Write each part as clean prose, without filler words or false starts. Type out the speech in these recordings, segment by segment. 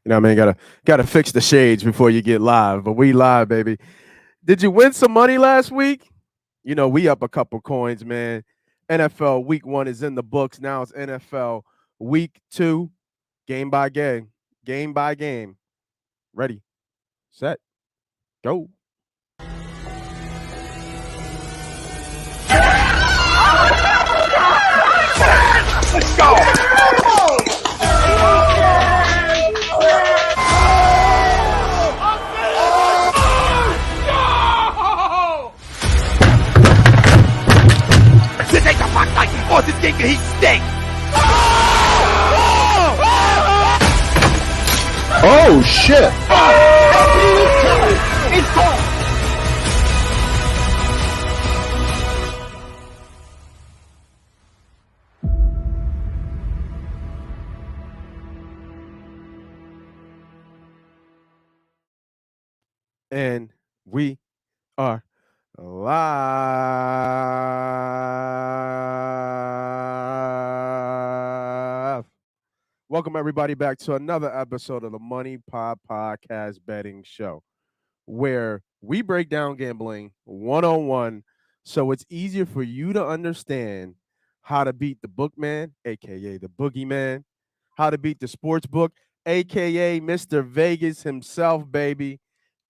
You know what I mean? Gotta fix the shades before you get live. But we live, baby. Did you win some money last week? You know, we up a couple coins, man. NFL week 1 is in the books. Now it's NFL week 2, game by game, game by game. Ready, set, go. Let's go! This ain't the fuck like before this game can heat stink! Oh shit! It's gone! And we are live. Welcome everybody back to another episode of the MoneyPot Podcast betting show, where we break down gambling 101 so it's easier for you to understand how to beat the bookman, aka the boogeyman, how to beat the sports book, aka Mr. Vegas himself, baby,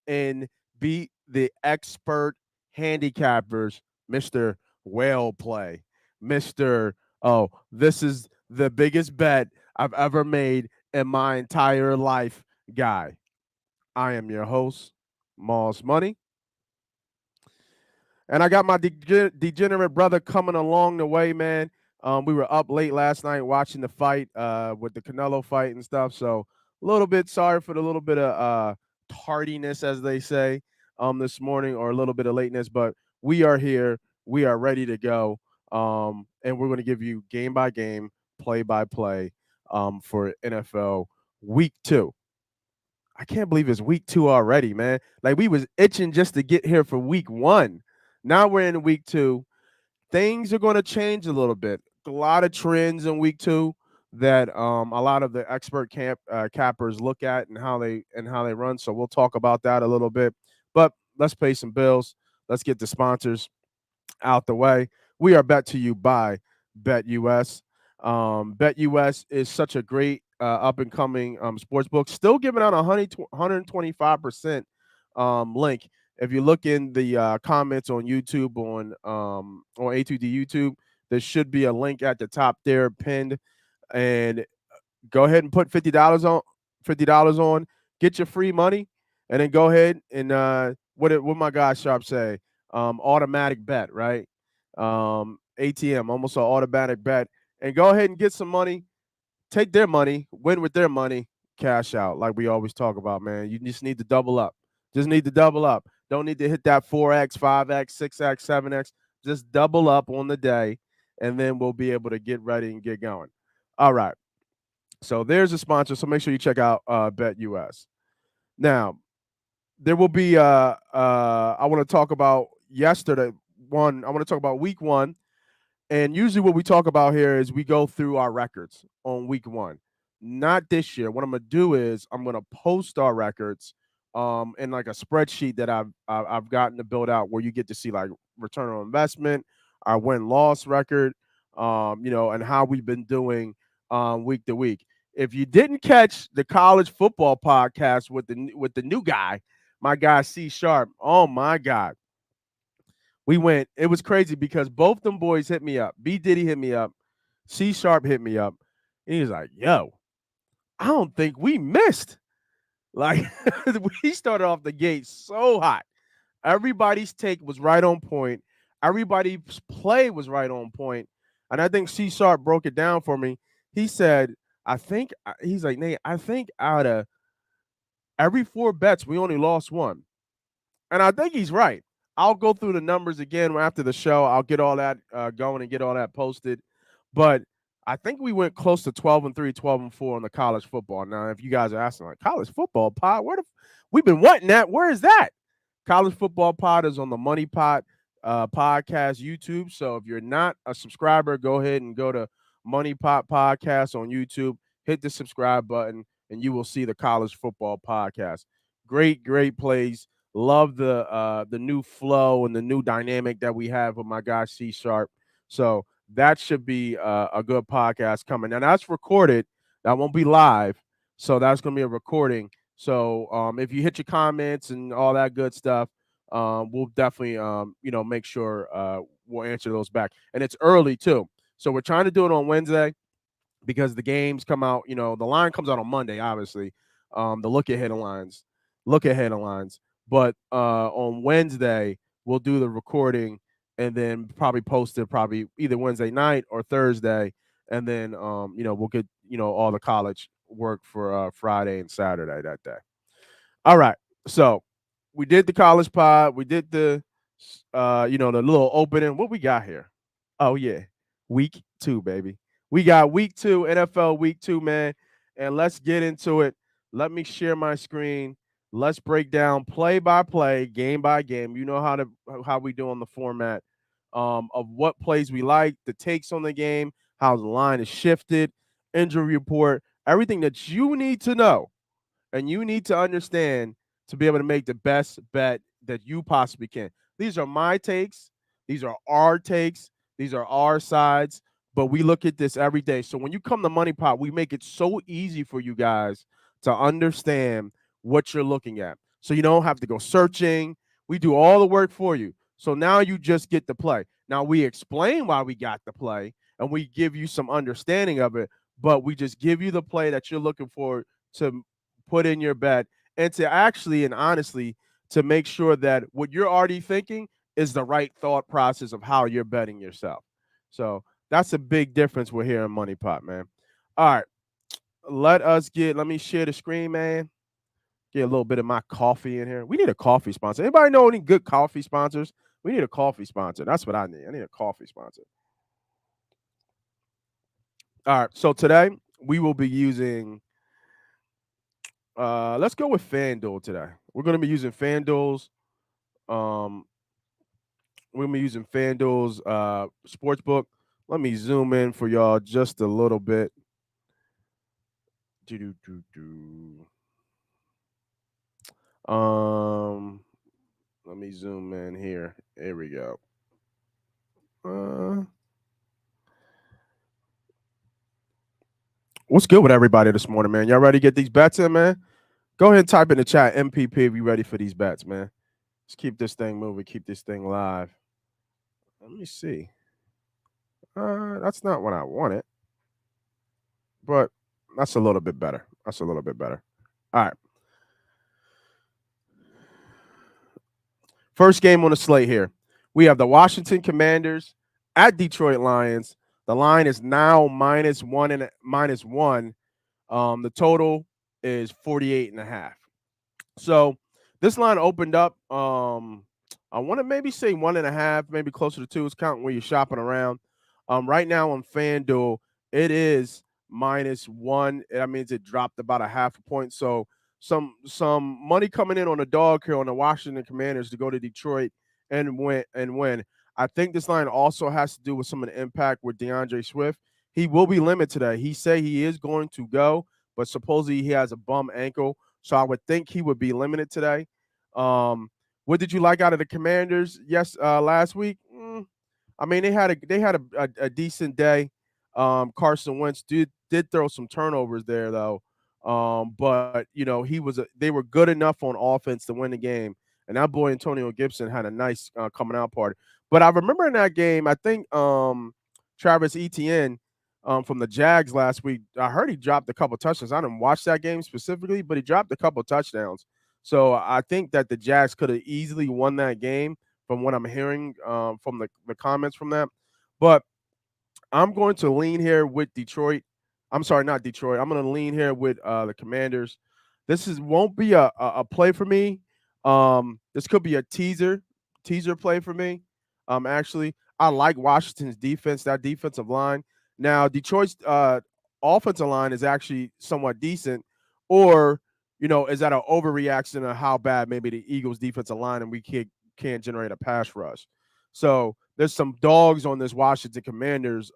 and beat the expert handicappers, Mr. Whale Play, Mr. Oh, this is the biggest bet I've ever made in my entire life guy. I am your host, Moss Money. And I got my degenerate brother coming along the way, man. We were up late last night watching the fight with the Canelo fight and stuff. So a little bit sorry for the little bit of tardiness, as they say, this morning, or a little bit of lateness. But we are here. We are ready to go. And we're going to give you game by game, play by play for NFL week 2. I can't believe it's week 2 already, man. Like, we was itching just to get here for week 1. Now we're in week 2. Things are going to change a little bit. A lot of trends in week 2 that a lot of the expert cappers look at and how they run. So we'll talk about that a little bit. But let's pay some bills. Let's get the sponsors out the way. We are bet to you by BetUS. BetUS is such a great up and coming sports book. Still giving out 125% link. If you look in the comments on YouTube on A2D YouTube, there should be a link at the top there pinned. And go ahead and put $50 on, get your free money, and then go ahead and what my guy Sharp say? Automatic bet, right? ATM, almost an automatic bet. And go ahead and get some money, take their money, win with their money, cash out, like we always talk about, man. You just need to double up. Just need to double up. Don't need to hit that 4X, 5X, 6X, 7X. Just double up on the day, and then we'll be able to get ready and get going. All right. So there's a sponsor. So make sure you check out BetUS. Now, there will be I want to talk about yesterday. I want to talk about week 1. And usually what we talk about here is we go through our records on week 1. Not this year. What I'm going to do is I'm going to post our records in like a spreadsheet that I've gotten to build out, where you get to see like return on investment, our win-loss record, and how we've been doing week to week. If you didn't catch the college football podcast with the new guy, my guy C Sharp, oh my God. It was crazy because both them boys hit me up. B Diddy hit me up. C Sharp hit me up. And he was like, yo, I don't think we missed. Like, we started off the gate so hot. Everybody's take was right on point. Everybody's play was right on point. And I think C Sharp broke it down for me. He said, he's like, Nate, I think out of every 4 bets, we only lost 1. And I think he's right. I'll go through the numbers again after the show. I'll get all that going and get all that posted. But I think we went close to 12-3, 12-4 on the college football. Now, if you guys are asking, like, college football pod, we've been wanting that. Where is that? College football pod is on the MoneyPot Podcast YouTube. So if you're not a subscriber, go ahead and go to MoneyPot Podcast on YouTube. Hit the subscribe button. and you will see the College Football Podcast. Great plays. Love the new flow and the new dynamic that we have with my guy C Sharp. So that should be a good podcast coming. And that's recorded. That won't be live. So that's going to be a recording. So if you hit your comments and all that good stuff, we'll definitely make sure we'll answer those back. And it's early too. So we're trying to do it on Wednesday because the games come out, the line comes out on Monday, obviously. The look ahead lines. But on Wednesday, we'll do the recording and then probably post it probably either Wednesday night or Thursday. And then we'll get, all the college work for Friday and Saturday that day. All right. So we did the college pod. We did the the little opening. What we got here? Oh yeah. Week 2, baby. We got week 2, NFL week 2, man. And let's get into it. Let me share my screen. Let's break down play by play, game by game. You know how we do on the format of what plays we like, the takes on the game, how the line is shifted, injury report, everything that you need to know and you need to understand to be able to make the best bet that you possibly can. These are my takes. These are our takes. These are our sides. But we look at this every day. So when you come to Money Pot, we make it so easy for you guys to understand what you're looking at. So you don't have to go searching. We do all the work for you. So now you just get the play. Now we explain why we got the play and we give you some understanding of it, but we just give you the play that you're looking for to put in your bet and to actually and honestly to make sure that what you're already thinking is the right thought process of how you're betting yourself. So that's a big difference we're here in Money Pot, man. All right. Let me share the screen, man. Get a little bit of my coffee in here. We need a coffee sponsor. Anybody know any good coffee sponsors? We need a coffee sponsor. That's what I need. I need a coffee sponsor. All right. So today we will be using let's go with FanDuel today. We're going to be using FanDuel's sportsbook. Let me zoom in for y'all just a little bit. Let me zoom in here. Here we go. What's good with everybody this morning, man? Y'all ready to get these bets in, man? Go ahead and type in the chat MPP if you ready for these bets, man. Let's keep this thing moving, keep this thing live. Let me see. That's not what I wanted, but that's a little bit better. All right. First game on the slate here. We have the Washington Commanders at Detroit Lions. The line is now -1 and -1. The total is 48.5. So this line opened up. I want to maybe say 1.5, maybe closer to 2. It's counting where you're shopping around. Right now on FanDuel, it is -1. That means it dropped about a half a point. So some money coming in on a dog here on the Washington Commanders to go to Detroit and win. I think this line also has to do with some of the impact with DeAndre Swift. He will be limited today. He said he is going to go, but supposedly he has a bum ankle. So I would think he would be limited today. What did you like out of the Commanders? Last week. I mean, they had a decent day. Carson Wentz did throw some turnovers there though. But they were good enough on offense to win the game. And that boy Antonio Gibson had a nice coming out party. But I remember in that game, I think Travis Etienne from the Jags last week, I heard he dropped a couple touchdowns. I didn't watch that game specifically, but he dropped a couple touchdowns. So I think that the Jags could have easily won that game from what I'm hearing from the comments from that. But I'm going to lean here with Detroit. I'm sorry, not Detroit. I'm going to lean here with the Commanders. This won't be a play for me. This could be a teaser play for me. Actually, I like Washington's defense, that defensive line. Now, Detroit's offensive line is actually somewhat decent, or is that an overreaction of how bad maybe the Eagles' defensive line and we can't generate a pass rush? So there's some dogs on this Washington Commanders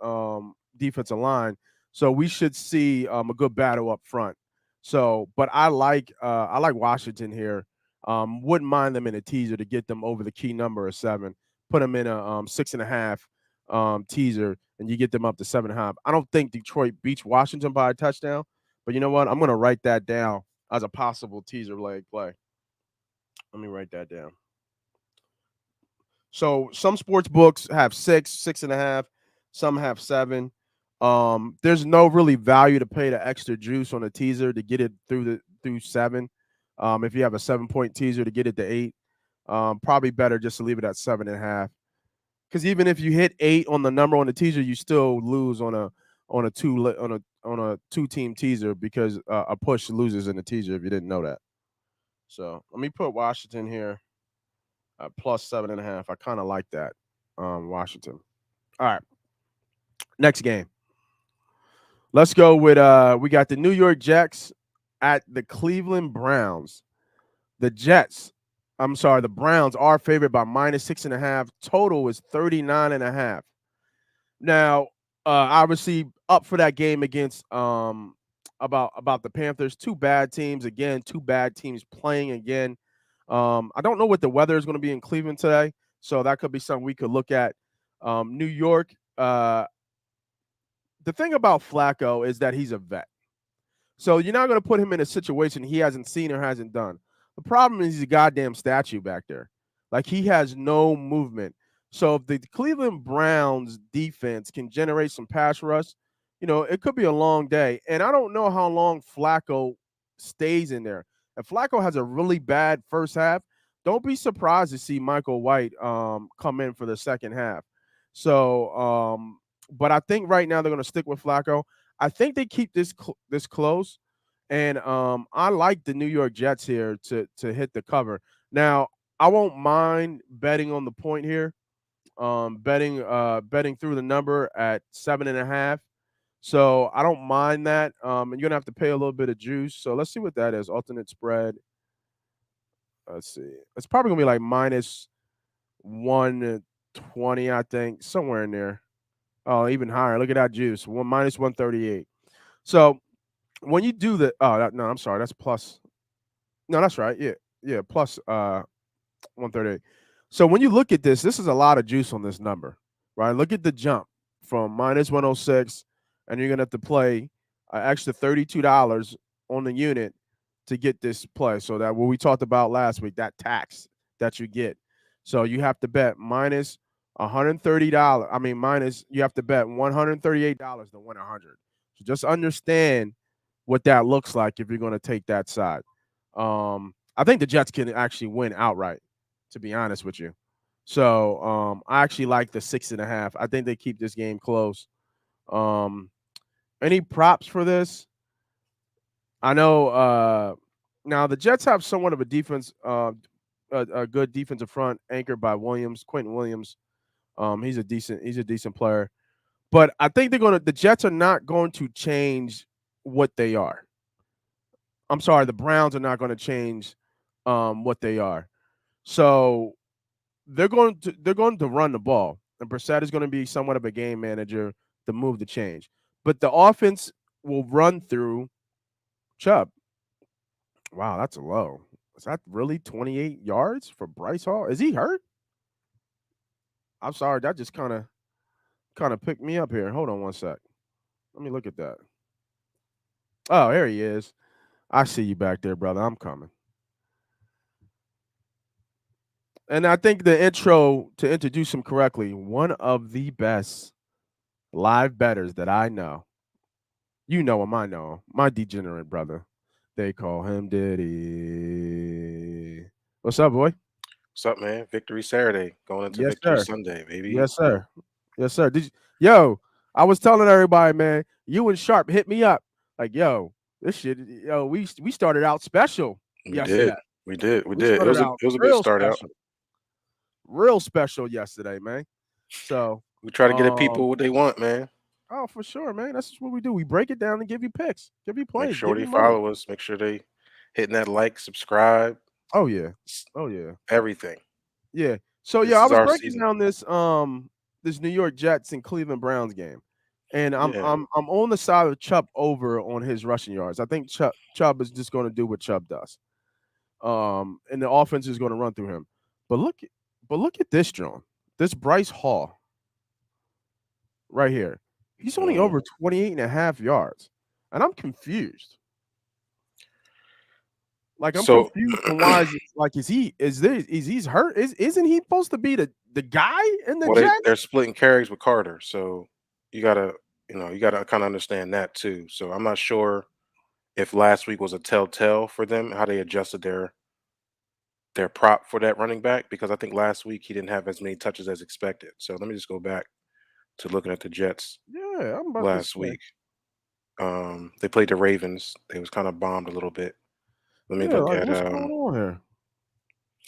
defensive line. So we should see a good battle up front. So, but I like Washington here. Wouldn't mind them in a teaser to get them over the key number of 7. Put them in a 6.5 teaser, and you get them up to 7.5. I don't think Detroit beats Washington by a touchdown, but you know what? I'm gonna write that down as a possible teaser leg play. Let me write that down. So some sports books have 6, 6.5. Some have 7. There's no really value to pay the extra juice on a teaser to get it through 7. If you have a 7-point teaser to get it to 8, probably better just to leave it at 7.5. Because even if you hit 8 on the number on the teaser, you still lose on a 2-team teaser because a push loses in the teaser if you didn't know that. So let me put Washington here at plus 7.5. I kind of like that. Washington. All right. Next game. Let's go with we got the New York Jets at the Cleveland Browns. The Browns are favored by minus 6.5. Total is 39.5. Now, obviously up for that game against about the Panthers. Two bad teams again. Two bad teams playing again. I don't know what the weather is going to be in Cleveland today, so that could be something we could look at. New York. The thing about Flacco is that he's a vet. So you're not going to put him in a situation he hasn't seen or hasn't done. The problem is he's a goddamn statue back there. Like, he has no movement. So if the Cleveland Browns defense can generate some pass rush, it could be a long day. And I don't know how long Flacco stays in there. If Flacco has a really bad first half, don't be surprised to see Michael White come in for the second half. So, but I think right now they're going to stick with Flacco. I think they keep this close, and I like the New York Jets here to hit the cover. Now, I won't mind betting on the point here, betting through the number at 7.5. So I don't mind that. And you're gonna have to pay a little bit of juice. So let's see what that is. Alternate spread. Let's see. It's probably gonna be like minus 120, I think, somewhere in there. Oh, even higher. Look at that juice. Minus 138. So when you do the no, I'm sorry, that's plus. No, that's right. Yeah, plus 138. So when you look at this is a lot of juice on this number, right? Look at the jump from minus 106, and you're gonna have to play an extra $32 on the unit to get this play. So that what we talked about last week, that tax that you get. So you have to bet minus $130. I mean, you have to bet $138 to win 100. So just understand what that looks like if you're going to take that side. I think the Jets can actually win outright, to be honest with you. So I actually like the 6.5. I think they keep this game close. Any props for this? I know now the Jets have somewhat of a defense, a good defensive front anchored by Quentin Williams. He's a decent player. But I think the Jets are not going to change what they are. I'm sorry, the Browns are not going to change what they are. So they're going to run the ball. And Brissett is going to be somewhat of a game manager to move the change. But the offense will run through Chubb. Wow, that's low. Is that really 28 yards for Bryce Hall? Is he hurt? I'm sorry, that just kind of picked me up here. Hold on one sec. Let me look at that. Oh, here he is. I see you back there, brother. I'm coming. And I think the intro, to introduce him correctly, one of the best live bettors that I know. You know him, I know him. My degenerate brother. They call him Diddy. What's up, boy? What's up, man? Victory Saturday, going into Yes, Victory sir. Sunday, baby. Yes, sir. Yes, sir. I was telling everybody, man, you and Sharp hit me up. Like, this shit, we started out special yesterday. We did. We It started was a out good start out. Real special yesterday, man. So we try to get the people what they want, man. Oh, for sure, man. That's just what we do. We break it down and give you picks, give you plays, Make sure give they you money. follow us. Make sure they hitting that like, subscribe. Oh yeah, everything. Yeah. So This I is was our breaking season. down this New York Jets and Cleveland Browns game, And I'm Yeah. I'm on the side of Chubb over on his rushing yards. I think Chubb is just going to do what Chubb does. And the offense is going to run through him. But look at this, John. This Bryce Hall right here. He's only Mhm. over 28.5 yards. And I'm confused. Like I'm So confused on why is he's hurt? Isn't he supposed to be the guy in the well, they're Jets? splitting carries with Carter, so you gotta you gotta kind of understand that too. So I'm not sure if last week was a telltale for them how they adjusted their prop for that running back because I think last week he didn't have as many touches as expected. So let me just go back to looking at the Jets Yeah, I'm about to last say. week. They played the Ravens. They was kind of bombed a little bit. Let me Yeah, look like at what's going on here?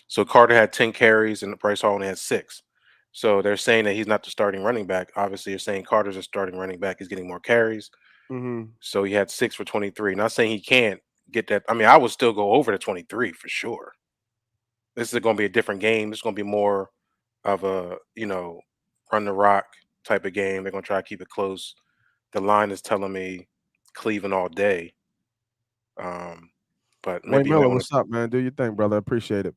so Carter had 10 carries and Bryce Hall only had 6. So they're saying that he's not the starting running back. Obviously, you're saying Carter's a starting running back. He's getting more carries. Mm-hmm. So he had 6 for 23. Not saying he can't get that. I mean, I would still go over the 23 for sure. This is going to be a different game. This is going to be more of a, run the rock type of game. They're going to try to keep it close. The line is telling me Cleveland all day. But Wayne maybe you might Miller, want to. what's up, man? Do your thing, brother. Appreciate it.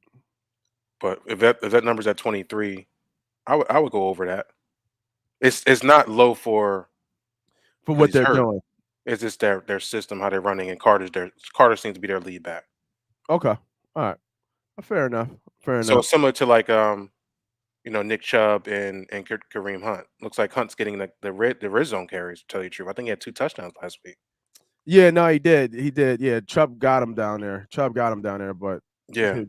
But if that number's at 23, I would go over that. It's not low for For because what he's they're hurt. doing. It's just their system, how they're running, and Carter seems to be their lead back. Okay. All right. Fair enough. Fair So enough. it's similar to like Nick Chubb and Kareem Hunt. Looks like Hunt's getting the red zone carries. To tell you the truth, I think he had 2 touchdowns last week. Yeah, no, he did. He did. Yeah, Chubb got him down there. Chubb got him down there, but Yeah,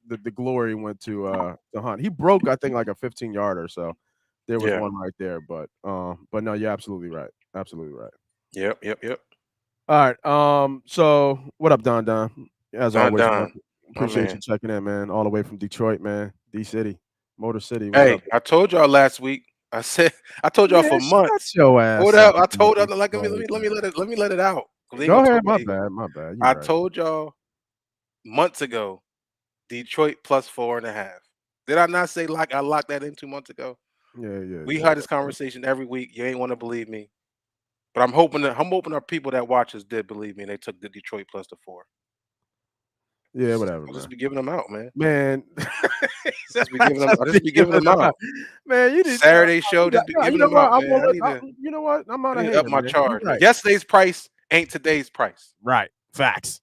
the glory went to Hunt. He broke, I think, like a 15-yarder. So there was yeah, one right there. But no, you're absolutely right. Absolutely right. yep. All right. So what up, Don Don? As Don always, man. Don, my Appreciate man. you checking in, man. All the way from Detroit, man. D City. Motor City. What's up? Hey, I told y'all last week. I told y'all Man, for shut months. your Hold ass up up, I about told y'all like Detroit, let me man. let it out. 'Cause they ain't Go gonna talk ahead. about My it. bad. My bad. You I right. told y'all months ago, Detroit plus 4.5. Did I not say I locked that in 2 months ago? Yeah, yeah, We yeah. had this conversation every week. You ain't want to believe me, but I'm hoping our people that watch us did believe me and they took the Detroit plus the 4. Yeah, whatever, I'll just man. be giving them out, man. Man, Just be giving them. just I'll be just be giving giving them them out. out. Man, you did. Saturday show, just be You giving know them what? out, man. You know what? I'm not I a need to up hater, my man. You're charge. right. Yesterday's price ain't today's price. Right. Facts.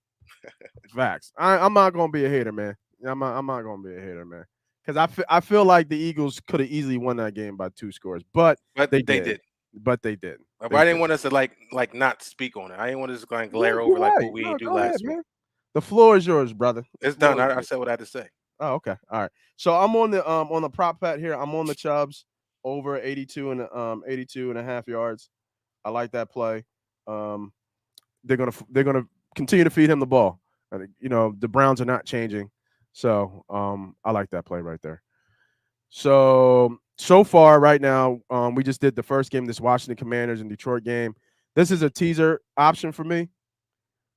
Facts. I'm not gonna be a hater, man. I'm not gonna be a hater, man. Because I feel like the Eagles could have easily won that game by 2 scores, but But they they did. did. But they did. But They I didn't did. want us to not speak on it. I didn't want us to kind of No, glare over you're like right. what we No, ain't do go ahead, last week. man. The floor is yours, brother. The It's done. floor is I yours. said what I had to say. Oh, okay. All right. So I'm on the prop bet here. I'm on the Chubbs over 82 and a half yards. I like that play. Um, they're gonna continue to feed him the ball. The Browns are not changing, so I like that play right there. So far, right now, we just did the first game, this Washington Commanders and Detroit game. This is a teaser option for me.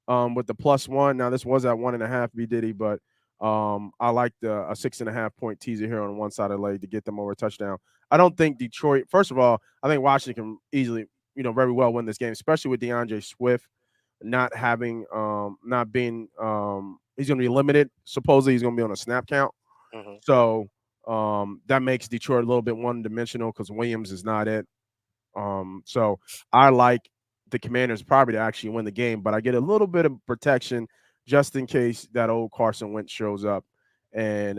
With the +1. Now this was at 1.5 B Diddy, but I like a 6.5 point teaser here on one side of the leg to get them over a touchdown. I don't think Detroit. First of all, I think Washington can easily, very well win this game, especially with DeAndre Swift not being he's going to be limited. Supposedly he's going to be on a snap count, Hmm. so that makes Detroit a little bit one-dimensional because Williams is not it. So I like the Commanders probably to actually win the game, but I get a little bit of protection just in case that old Carson Wentz shows up. And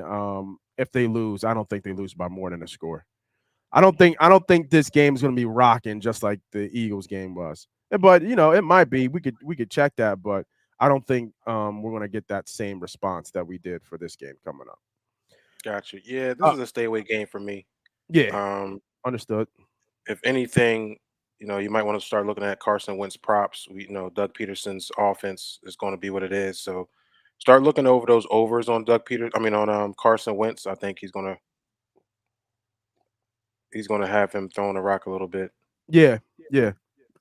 if they lose, I don't think they lose by more than a score. I don't think this game is going to be rocking just like the Eagles game was. But it might be. We could check that, but I don't think we're going to get that same response that we did for this game coming up. Gotcha. Yeah, this Uh, is a stay away game for me. yeah, Um, understood. if anything, you might want to start looking at Carson Wentz props. Doug Peterson's offense is going to be what it is. So start looking over those overs on on Carson Wentz. I think he's gonna have him throwing the rock a little bit. Yeah, yeah.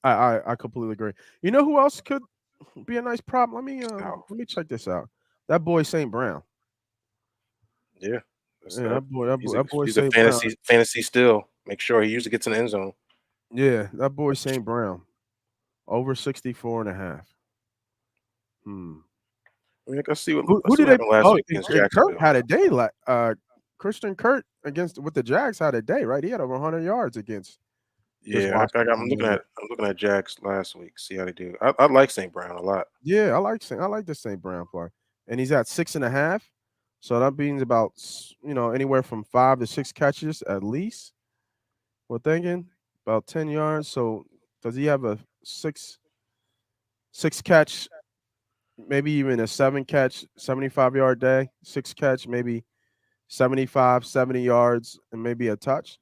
I completely agree. You know who else could be a nice prop? Oh, Let me check this out. That boy St. Brown. yeah. That's Yeah, that. that boy He's a that boy he's a St. Brown. fantasy still. Make sure he usually gets in the end zone. Yeah, that boy St. Brown over 64.5. Hmm. I mean, let's see what Who let's see did what they? happened last Oh, week against and Kurt Jacksonville. had a day. Like Christian Kurt against with the Jags had a day, right? He had over 100 yards against this Yeah, Washington Wizards. I'm looking at Jags last week. See how they do. I like St. Brown a lot. Yeah, I like the St. Brown play, and he's at 6.5. So that means about anywhere from 5 to 6 catches at least. We're thinking about 10 yards. So does he have a six catch, maybe even a 7 catch, 75-yard day? 6 catch, maybe 75, 70 yards, and maybe a touch.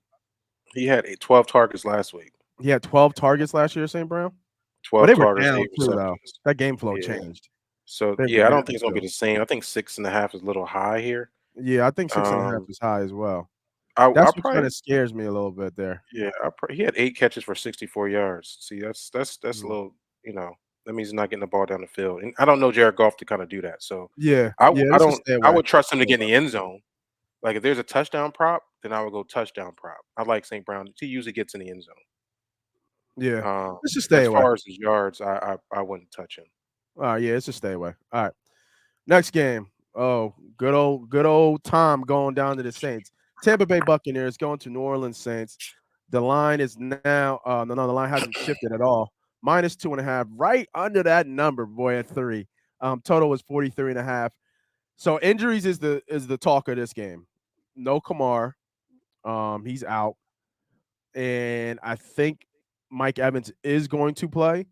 He had 12 targets last week. He had 12 targets last year, St. Brown. But 12 they were targets, down eight too, though. receptions. That game flow Yeah. changed. So They were yeah, I don't down think it's gonna be too. the same. I think 6.5 is a little high here. Yeah, I think 6.5 Um, is high as well. I That's what kind probably of scares me a little bit there. yeah, he had 8 catches for 64 yards. See, that's a Mhm. little, that means he's not getting the ball down the field. And I don't know Jared Goff to kind of do that. So Yeah, yeah, I this is don't stay I away. would trust him to get in the end zone. Like if there's a touchdown prop, then I would go touchdown prop. I like St. Brown. He usually gets in the end zone. Yeah, this is stay As away. far as his yards, I wouldn't touch him. All right, yeah, it's a stay away. All right, next game. Oh, good old Tom going down to the Saints. Tampa Bay Buccaneers going to New Orleans Saints. The line is now no, the line hasn't shifted at all. -2.5, right under that number, boy, at 3. Total was 43.5. So injuries is the talk of this game. No Kamar, he's out, and I think Mike Evans is going to play,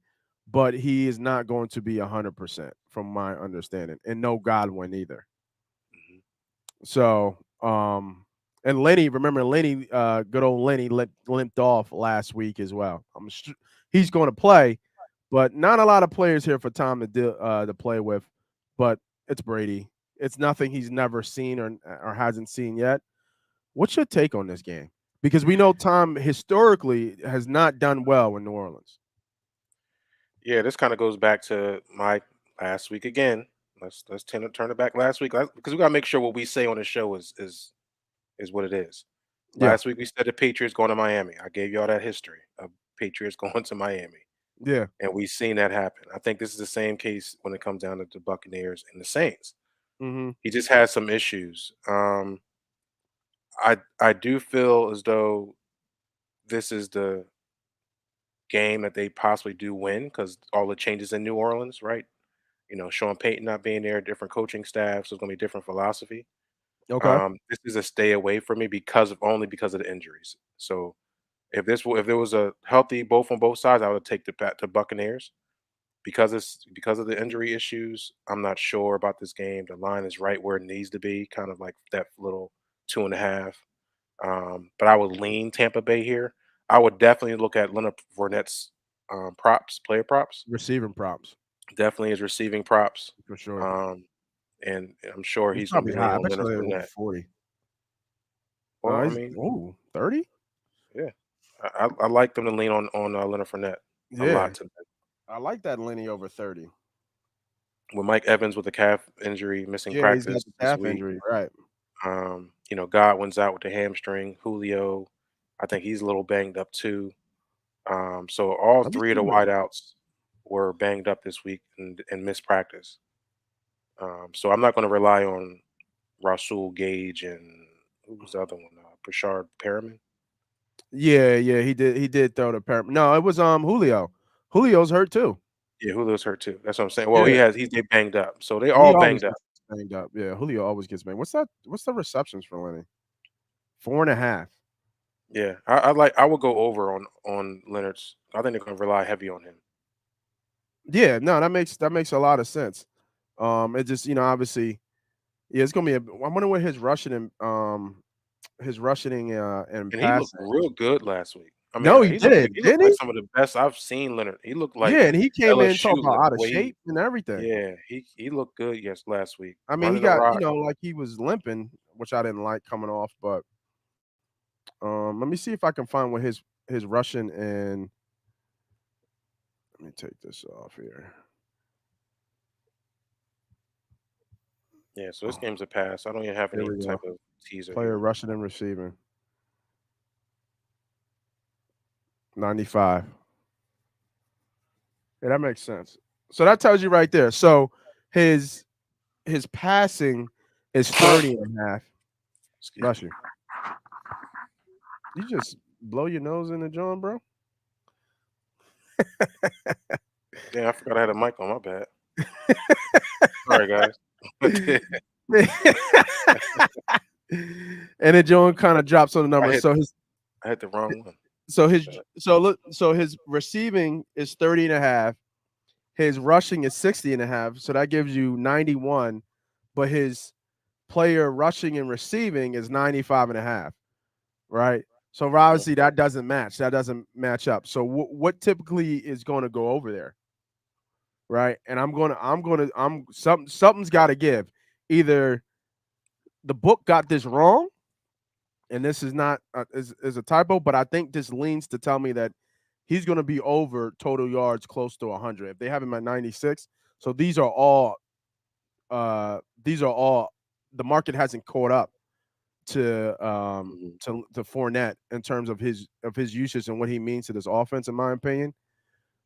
but he is not going to be 100% from my understanding, and no Godwin either. Mhm. So, and Lenny, remember Lenny, good old Lenny limped off last week as well. He's going to play, but not a lot of players here for Tom to play with. But it's Brady. It's nothing he's never seen or hasn't seen yet. What's your take on this game? Because we know Tom historically has not done well in New Orleans. Yeah, this kind of goes back to my last week again. Let's turn it back last week because we gotta make sure what we say on the show is what it is. Yeah, Last week we said the Patriots going to Miami. I gave y'all that history of Patriots going to Miami, yeah. and we've seen that happen. I think this is the same case when it comes down to the Buccaneers and the Saints. Mm-hmm. He just has some issues. I do feel as though this is the game that they possibly do win because all the changes in New Orleans, right? Sean Payton not being there, different coaching staff, so it's gonna be different philosophy. Okay. This is a stay away for me because of the injuries. So if there was a healthy both on both sides, I would take the Buccaneers. Because of the injury issues, I'm not sure about this game. The line is right where it needs to be, kind of like that little 2.5. But I would lean Tampa Bay here. I would definitely look at Leonard Fournette's player props. Receiving props Definitely his receiving props. for sure. Um, and I'm sure He's he's going to probably be leaning high. I on bet you Leonard like over Fournette. 40. Well, I He's mean, 30? yeah, I like them to lean on Leonard Fournette a Yeah. lot tonight. I like that Lenny over 30. With Mike Evans with a calf injury, missing Yeah, he's got practice the this calf week. injury, right. Godwin's out with the hamstring. Julio, I think he's a little banged up too. So all Let me three of see the what wideouts were banged up this week and missed practice. So I'm not going to rely on Rasul Gage and who was the other one? Prashard Perriman. Yeah, he did throw the pair. No, it was Julio. Julio's hurt too. Yeah, Julio's hurt too. That's what I'm saying. Well, Yeah, they banged up. So they he all always banged up. gets banged up. Yeah, Julio always gets banged. What's the receptions for Lenny? 4.5. Yeah, I would go over on Leonard's. I think they're going to rely heavy on him. Yeah, no, that makes a lot of sense. It just, obviously, yeah, it's gonna be I wonder what his rushing and And he looked passing. real good last week. I mean, No, he did, he looked didn't like he? some of the best I've seen Leonard. He looked like Yeah, and he came in LSU talking about looked out of way shape and everything. yeah, he looked good last week, I mean, he running the got, rock. like he was limping, which I didn't like coming off, but let me see if I can find what his rushing and let me take this off here. Yeah, so this Oh, game's a pass. I don't even have here any we go. type of teaser Player here. rushing and receiving. 95. Yeah, that makes sense. So that tells you right there. So his his passing is 30 and a half. Excuse Bless me. you. You just blow your nose in the joint, bro. Yeah, I forgot I had a mic on. My bad. Sorry, guys. And then Joan kind of drops on the I numbers. hit. So his I hit the wrong one. so My his bad. so look so his receiving is 30 and a half. His rushing is 60 and a half. So that gives you 91. But his player rushing and receiving is 95 and a half. Right. So Mm. obviously that doesn't match. That doesn't match up. So what typically is going to go over there? Right. And something's got to give. Either the book got this wrong, and this is not is a typo, but I think this leans to tell me that he's going to be over total yards close to 100. If they have him at 96, so these are all the market hasn't caught up Mhm. to Fournette in terms of his usage and what he means to this offense, in my opinion.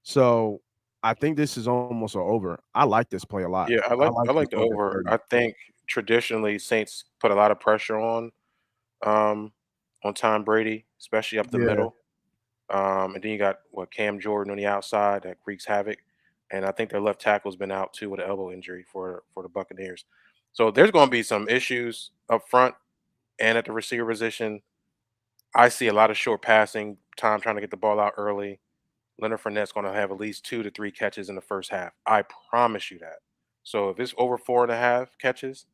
So I think this is almost a over. I like this play a lot. Yeah, I I like like I this like the over over. 30. I think traditionally Saints put a lot of pressure um on Tom Brady, especially up the Yeah. middle. And then you got what Cam Jordan on the outside that wreaks havoc. And I think their left tackle's been out too with an elbow injury for the Buccaneers. So there's going to be some issues up front and at the receiver position. I see a lot of short passing, time trying to get the ball out early. Leonard Fournette's going to have at least 2 to 3 catches in the first half. I promise you that. So if it's over 4.5 catches,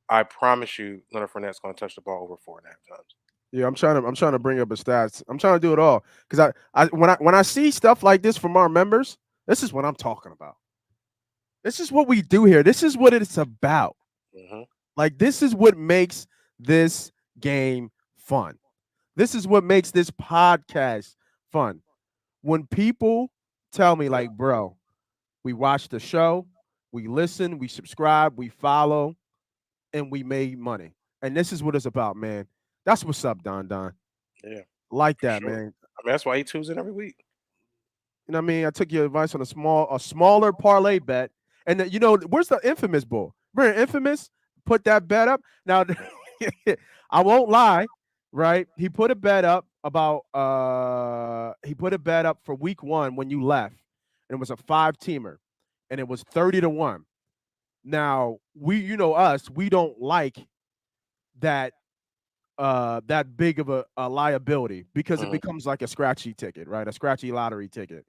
I promise you Leonard Fournette's going to touch the ball over 4.5 times. Yeah, I'm trying to bring up his stats. I'm trying to do it all because when I see stuff like this from our members, this is what I'm talking about. This is what we do here. This is what it's about. Hmm. Like this is what makes this game fun. This is what makes this podcast fun. When people tell me like, "Bro, we watch the show, we listen, we subscribe, we follow, and we made money." And this is what it's about, man. That's what's up, Don Don. Yeah, Like for that, sure. man. I mean, that's why he tunes in every week. You know what I mean? I took your advice on a smaller parlay bet. And then, where's the infamous bull? Remember infamous? Put that bet up. Now I won't lie, right? He put a bet up for week 1 when you left. And it was a 5-teamer. And it was 30-1. Now, us, we don't like that that big of a liability because it Mhm. becomes like a scratchy ticket, right? A scratchy lottery ticket.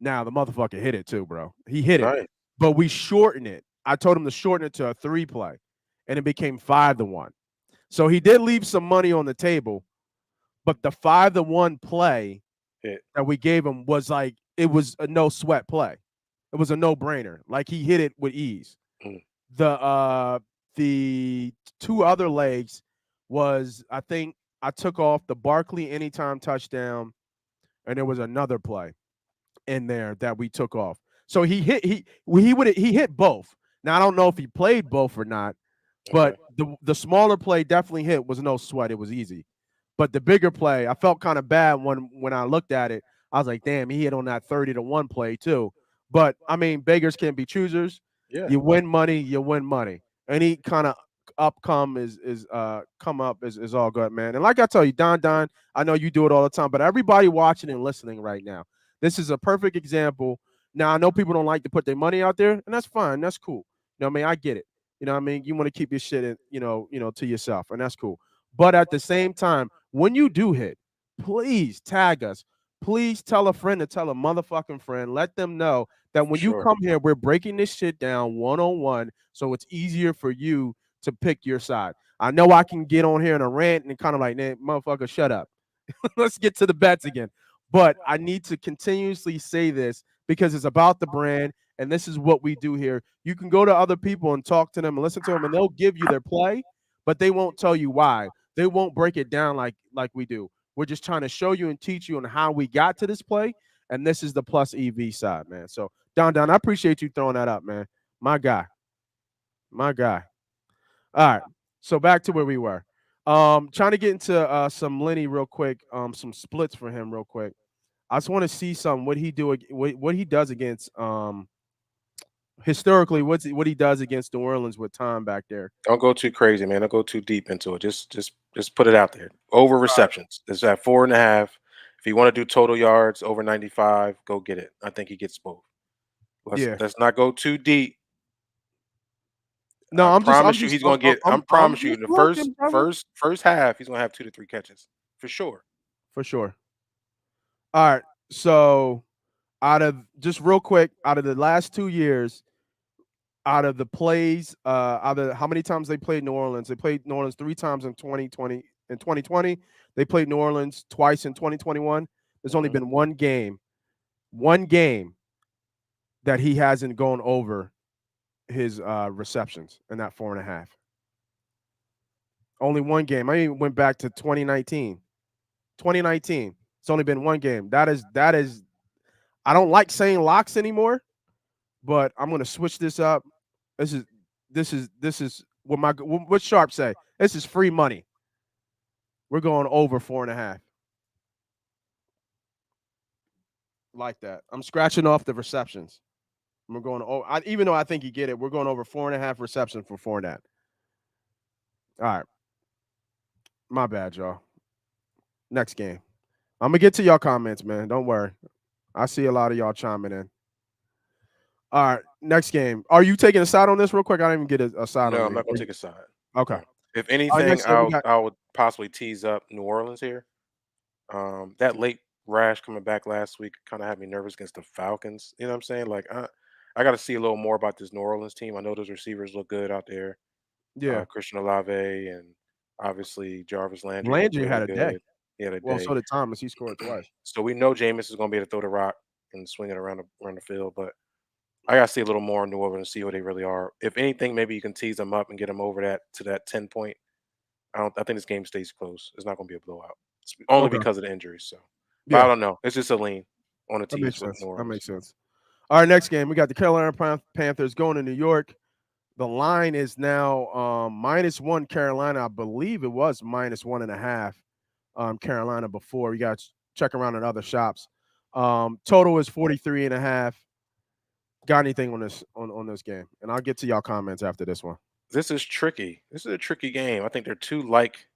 Now the motherfucker hit it too, bro. He hit it, Nice. but we shortened it. I told him to shorten it to a 3 play, and it became 5-1. So he did leave some money on the table, but the 5-1 play Hit. that we gave him was like it was a no sweat play. It was a no brainer. Like he hit it with ease. Mm. The two other legs was I think I took off the Barkley anytime touchdown, and there was another play in there that we took off. So he hit both. Now I don't know if he played both or not, Okay. but the smaller play definitely hit was no sweat. It was easy. But the bigger play, I felt kind of bad when I looked at it. I was like, damn, he hit on that 30-1 play too. But I mean, beggars can be choosers. Yeah. You win money, you win money. Any kind of come up is all good, man. And like I tell you, Don, I know you do it all the time, but everybody watching and listening right now, this is a perfect example. Now I know people don't like to put their money out there, and that's fine. That's cool. You know what I mean? I get it. You know what I mean? You want to keep your shit in, to yourself, and that's cool. But at the same time, when you do hit, please tag us. Please tell a friend to tell a motherfucking friend. Let them know that For when you sure. come here, we're breaking this shit down one on one, so it's easier for you to pick your side. I know I can get on here in a rant and kind of like, nah, motherfucker, shut up. Let's get to the bets again. But I need to continuously say this because it's about the brand, and this is what we do here. You can go to other people and talk to them and listen to them, and they'll give you their play, but they won't tell you why. They won't break it down like we do. We're just trying to show you and teach you on how we got to this play, and this is the plus EV side, man. So Don, I appreciate you throwing that up, man. My guy, my guy. All right. So back to where we were. Trying to get into some Lenny real quick, some splits for him real quick. I just want to see some what he do what he does against historically what he does against New Orleans with time back there. Don't go too crazy, man. Don't go too deep into it. Just put it out there. Over receptions. It's at 4.5. If you want to do total yards over 95, go get it. I think he gets both. Yeah. Let's not go too deep. No, I I'm promise you just he's gonna get. I I'm promise you just in the looking, brother. first half he's gonna have 2 to 3 catches for sure. For sure. All right. So out of just real quick, out of the last 2 years, out of the plays, out of how many times they played New Orleans? They played New Orleans 3 times in 2020. In 2020, they played New Orleans twice in 2021. There's only Mhm. been one game that he hasn't gone over his receptions in that 4.5. Only one game. I even went back to 2019. 2019. It's only been one game. That is. I don't like saying locks anymore, but I'm gonna switch this up. This is what Sharp say. This is free money. We're going over 4.5. Like that. I'm scratching off the receptions. We're going even though I think you get it, we're going over 4.5 receptions for Fournette. All right. My bad, y'all. Next game. I'm gonna get to y'all comments, man. Don't worry. I see a lot of y'all chiming in. All right, next game. Are you taking a side on this real quick? I didn't even get a side No, on I'm you. not gonna take a side. Okay. No. If All right, anything, next game we got. I would possibly tease up New Orleans here. That late rash coming back last week kind of had me nervous against the Falcons. You know what I'm saying? Like I got to see a little more about this New Orleans team. I know those receivers look good out there. Yeah. Christian Olave and obviously Jarvis Landry looked Landry had really a day. good. He had a Well, day. so did Thomas. He scored twice. So we know Jameis is going to be able to throw the rock and swing it around the field, but I got to see a little more in New Orleans and see what they really are. If anything, maybe you can tease them up and get them over that 10 point. I think this game stays close. It's not going to be a blowout. It's only Okay. because of the injuries. So, but I Yeah, don't know. It's just a lean on the that tease makes for sense. New That Orleans. makes sense. All right, next game. We got the Carolina Panthers going to New York. The line is now -1 Carolina. I believe it was -1.5 Carolina before. You got to check around at other shops. Total is 43.5. Got anything on this game? And I'll get to y'all comments after this one. This is tricky. This is a tricky game. I think they're two like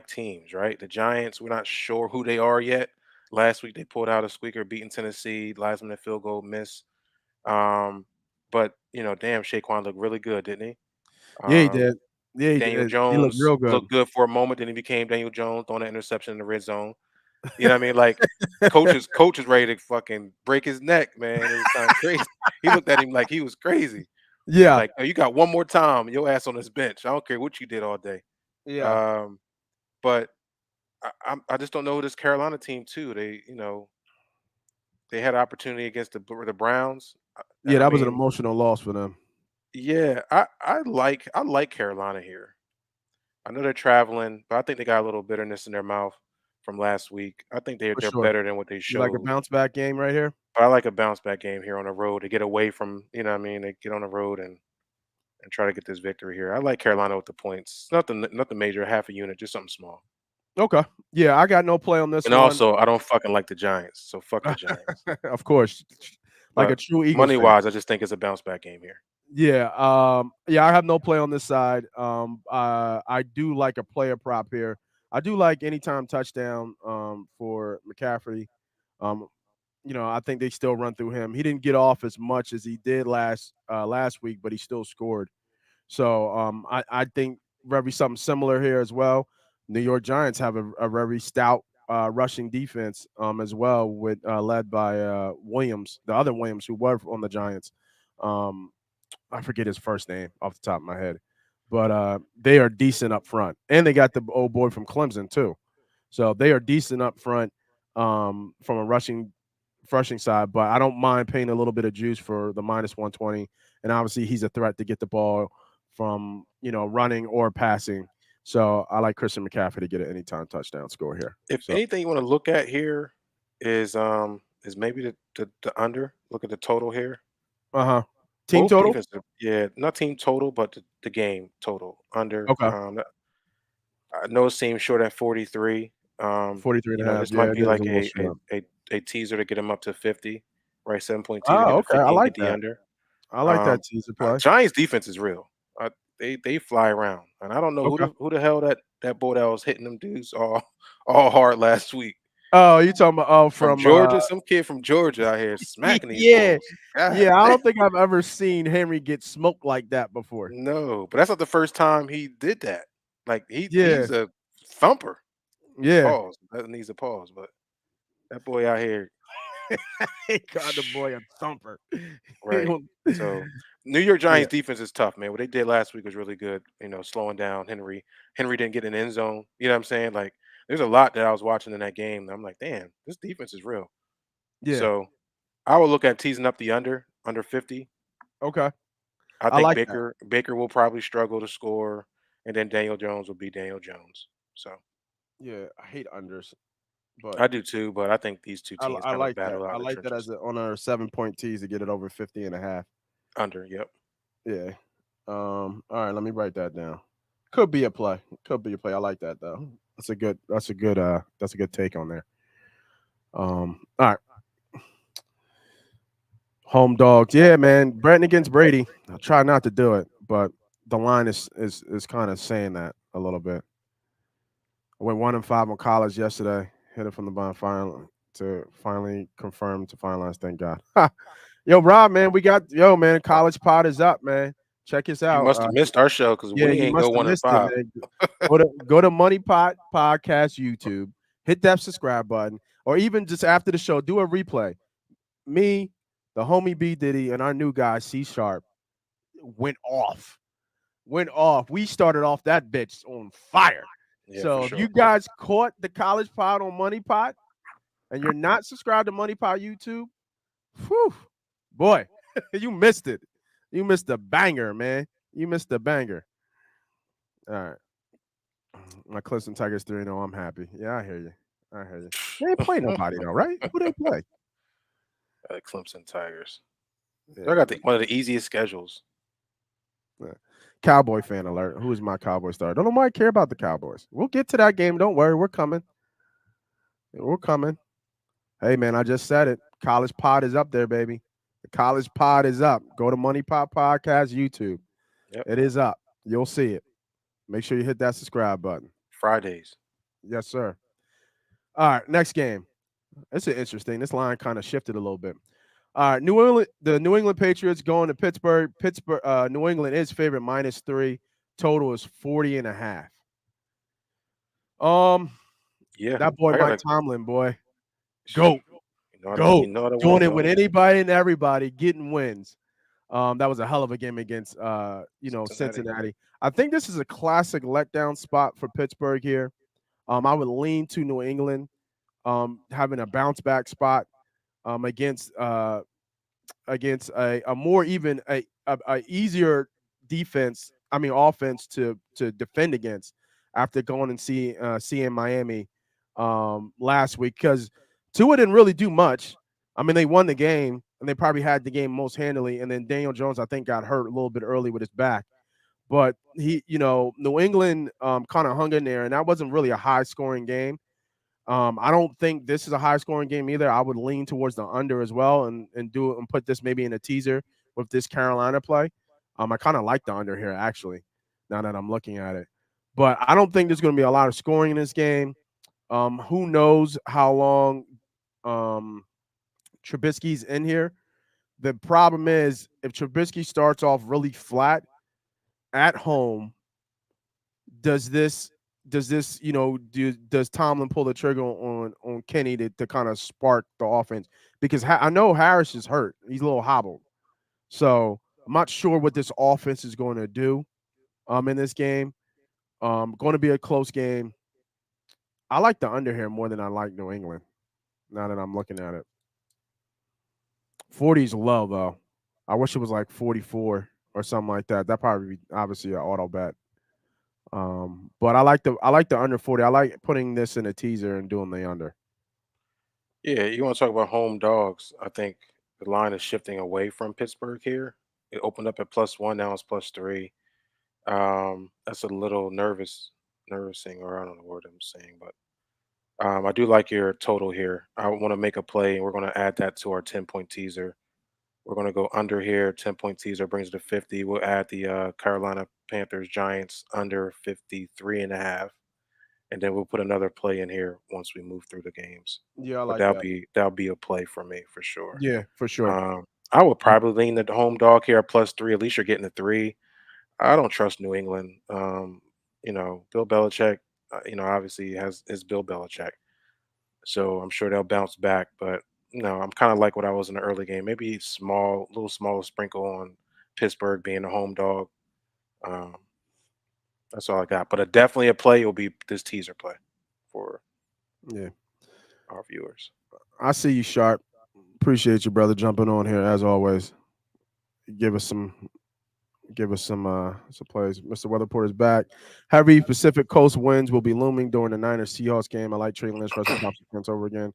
teams, right? The Giants, we're not sure who they are yet. Last week they pulled out a squeaker, beating Tennessee, last minute field goal miss. But damn, Saquon looked really good, didn't he? Yeah, he Um, did. Yeah, he Daniel did. He looked Jones real good. looked good for a moment, then he became Daniel Jones throwing that interception in the red zone. You know what I mean? Like coach is ready to fucking break his neck, man. It was kind of crazy. He looked at him like he was crazy. Yeah, Like, oh, you got one more time, your ass on this bench. I don't care what you did all day. yeah, Um, but I just don't know this Carolina team too. They had an opportunity against the Browns. yeah. I That was an mean, emotional loss for them. yeah, I like Carolina here. I know they're traveling, but I think they got a little bitterness in their mouth from last week. I think they're For they're sure. better than what they You like a showed. bounce back game right here? But I like a bounce back game here on the road to get away from, what I mean, they get on the road and try to get this victory here. I like Carolina with the points. Nothing major, half a unit, just something small. Okay. Yeah, I got no play on this And one. also, I don't fucking like the Giants, so fuck the Giants. Of course, like a But true Eagles money fan. wise, I just think it's a bounce back game here. Yeah, yeah, I have no play on this side. I do like a player prop here. I do like anytime touchdown for McCaffrey. Um, I think they still run through him. He didn't get off as much as he did last week, but he still scored. So I think very something similar here as well. New York Giants have a very stout rushing defense as well, with led by Williams, the other Williams who were on the Giants. Um, I forget his first name off the top of my head, but they are decent up front, and they got the old boy from Clemson too. So they are decent up front from a rushing side. But I don't mind paying a little bit of juice for the -120, and obviously he's a threat to get the ball from running or passing. So I like Christian McCaffrey to get an anytime touchdown score here. If So anything you want to look at here is maybe the under. Look at the total here. team Both total. defenses, yeah, not team total, but the game total under. Okay, I know it seems short at 43. 43 and a half. This Yeah, might it be is like a little short. a a teaser to get them up to 50, right? 7-point teaser, Oh, get to okay. I 50 and like get the that. under. I like that Um, teaser play. Giants defense is real. They fly around, and I don't know Okay. who the hell that boy that was hitting them dudes all all hard last week Oh, you talking about from from Georgia. Some kid from Georgia out here smacking these yeah. bulls. God, Yeah, I don't think I've ever seen Henry get smoked like that before. no, but that's not the first time he did that. Like Yeah. he's a thumper. Yeah. Pause. That needs a pause, but that boy out here. He called the boy a thumper. Right. So New York Yeah. Giants defense is tough, man. What they did last week was really good. Slowing down Henry. Henry didn't get in the end zone. You know what I'm saying? Like, there's a lot that I was watching in that game. I'm like, damn, this defense is real. Yeah. So I will look at teasing up the under 50. Okay. I I think like that. Baker will probably struggle to score, and then Daniel Jones will be Daniel Jones. So Yeah, I hate unders, but I do too, but I think these two teams I kind of like that. battle out I in the like that trenches. as on our 7-point tease to get it over 50.5. Under, yep. Yeah. All right, let me write that down. Could be a play. Could be a play. I like that though. That's a good take on there. All right. Home dogs. Yeah, man. Brenton against Brady. I'll try not to do it, but the line is kind of saying that a little bit. I went 1-5 on college yesterday. Hit it from the bottom final to finally confirm to finalize. Thank God. Yo, Rob, man, man. College pod is up, man. Check us You out. must have missed our show because Yeah, we you ain't go must have one and missed it, five. man. Go to MoneyPot Podcast YouTube. Hit that subscribe button, or even just after the show, do a replay. Me, the homie B Diddy, and our new guy C Sharp went off. Went off. We started off that bitch on fire. Yeah, for So if you sure. guys caught the college pod on MoneyPot and you're not subscribed to MoneyPot YouTube, whew, boy, you missed it. You missed a banger, man. You missed a banger. All right. My Clemson Tigers 3-0. I'm happy. Yeah, I hear you. I hear you. They ain't play nobody though, right? Who they play? Clemson Tigers. Yeah, They got one of the easiest schedules. yeah. Cowboy fan alert. Who is my Cowboy star? Don't nobody care about the Cowboys. We'll get to that game. Don't worry. We're coming. We're coming. Hey, man, I just said it. College pod is up there, baby. The college pod is up. Go to MoneyPot Podcast YouTube. Yep. It is up. You'll see it. Make sure you hit that subscribe button. Fridays. Yes, sir. All right, next game. This is interesting. This line kind of shifted a little bit. All right, the New England Patriots going to Pittsburgh. New England is favorite -3. Total is 40.5. Yeah. That boy I Mike gotta Tomlin, boy, go, you go, know what I doing want, it with don't it? anybody and everybody, getting wins. That was a hell of a game against Cincinnati. Cincinnati. I think this is a classic letdown spot for Pittsburgh here. I would lean to New England having a bounce back spot against a more even a easier defense. I mean offense to defend against after going and seeing Miami last week, because Tua didn't really do much. I mean, they won the game and they probably had the game most handily. And then Daniel Jones, I think, got hurt a little bit early with his back. But New England kind of hung in there, and that wasn't really a high scoring game. I don't think this is a high scoring game either. I would lean towards the under as well and do it and put this maybe in a teaser with this Carolina play. I kind of like the under here actually, now that I'm looking at it. But I don't think there's going to be a lot of scoring in this game. Who knows how long Trubisky's in here? The problem is if Trubisky starts off really flat at home, does does Tomlin pull the trigger on Kenny to kind of spark the offense? Because I know Harris is hurt; he's a little hobbled, so I'm not sure what this offense is going to do in this game. Going to be a close game. I like the under here more than I like New England. Now that I'm looking at it, 40 is low though. I wish it was like 44 or something like that. That probably be obviously an auto bet. But I like the under 40. I like putting this in a teaser and doing the under. Yeah, you want to talk about home dogs. I think the line is shifting away from Pittsburgh here. It opened up at +1, now it's +3. That's a little nervous thing, or I don't know what I'm saying, but I do like your total here. I want to make a play, and we're going to add that to our 10-point teaser. We're going to go under here. 10-point teaser brings it to 50. We'll add the Carolina Panthers Giants under 53.5. And then we'll put another play in here once we move through the games. Yeah, I But like that. that'll be a play for me for sure. Yeah, for sure. I would probably lean the home dog here at +3. At least you're getting a 3. I don't trust New England. Bill Belichick, obviously has is Bill Belichick. So I'm sure they'll bounce back. But I'm kind of like what I was in the early game. Maybe little smaller sprinkle on Pittsburgh being a home dog. Um, that's all I got. But definitely a play will be this teaser play for Yeah, our viewers. I see you, Sharp. Appreciate you, brother, jumping on here as always. Give us some some plays. Mr. Weatherport is back. Heavy Pacific Coast winds will be looming during the Niners Seahawks game. I like Trey Lance, Russell Thompson over again.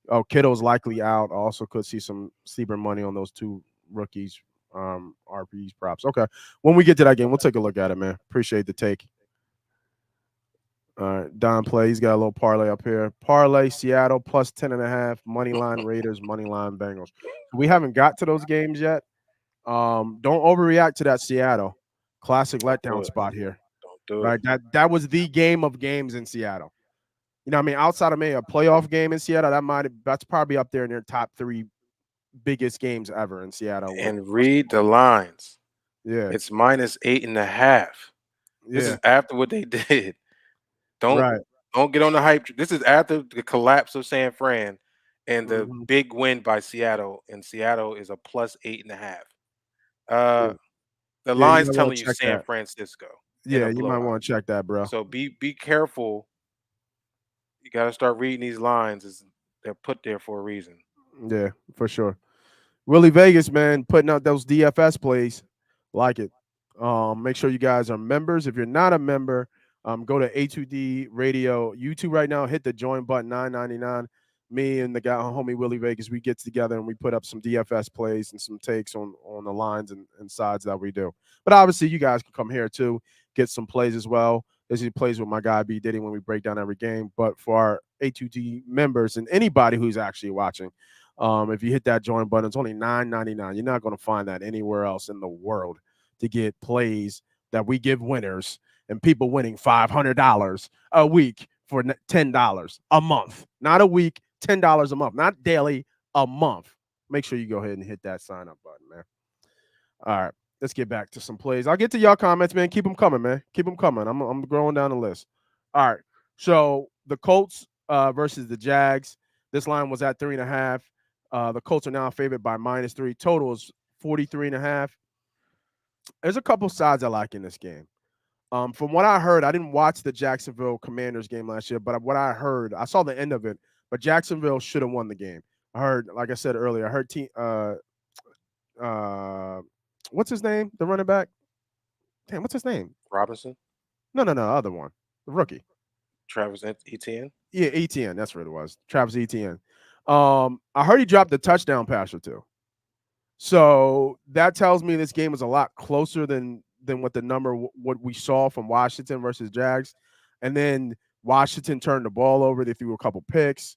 Oh, Kittle's likely out. I also could see some steeper money on those two rookies, RPs props. Okay. When we get to that game, we'll take a look at it, man. Appreciate the take. All right. Don Play. He's got a little parlay up here. Parlay Seattle +10.5. Money line Raiders, money line Bengals. We haven't got to those games yet. Don't overreact to that Seattle. Classic letdown spot here. Don't do Right. it. That was the game of games in Seattle. You know what I mean? Outside of maybe a playoff game in Seattle, that's probably up there in their top 3 biggest games ever in Seattle. And read the lines. Yeah. It's -8.5. This Yeah. is after what they did. Right. Don't get on the hype. This is after the collapse of San Fran and the Mhm. big win by Seattle. And Seattle is a +8.5. Yeah. The Yeah, you line's might want telling to you check San that. Francisco in Yeah, a you might blowout. want to check that, bro. So be careful. You got to start reading these lines. They're put there for a reason. Yeah, for sure. Willie Vegas, man, putting out those DFS plays. Like it. Make sure you guys are members. If you're not a member, go to A2D Radio YouTube right now. Hit the join button, $9.99. Me and the guy, homie Willie Vegas, we get together and we put up some DFS plays and some takes on the lines and sides that we do. But obviously, you guys can come here too, get some plays as well. This is plays with my guy B Diddy when we break down every game. But for our A2D members and anybody who's actually watching, if you hit that join button, it's only $9.99. You're not going to find that anywhere else in the world to get plays that we give winners and people winning $500 a week for $10 a month. Not a week, $10 a month, not daily, a month. Make sure you go ahead and hit that sign up button, man. All right, let's get back to some plays. I'll get to y'all comments, man. Keep them coming, man. Keep them coming. I'm going down the list. All right, so the Colts versus the Jags. This line was at 3.5. The Colts are now favored by -3. Total is 43.5. There's a couple sides I like in this game. From what I heard, I didn't watch the Jacksonville Commanders game last year, but what I heard, I saw the end of it. But Jacksonville should have won the game. I heard, like I said earlier, I heard what's his name? The running back. Damn, what's his name? Robinson, No, other one, the rookie. Travis Etienne. Yeah, ETN. That's what it was. Travis ETN. I heard he dropped a touchdown pass or two. So that tells me this game was a lot closer than what the number what we saw from Washington versus Jags. And then Washington turned the ball over. They threw a couple picks,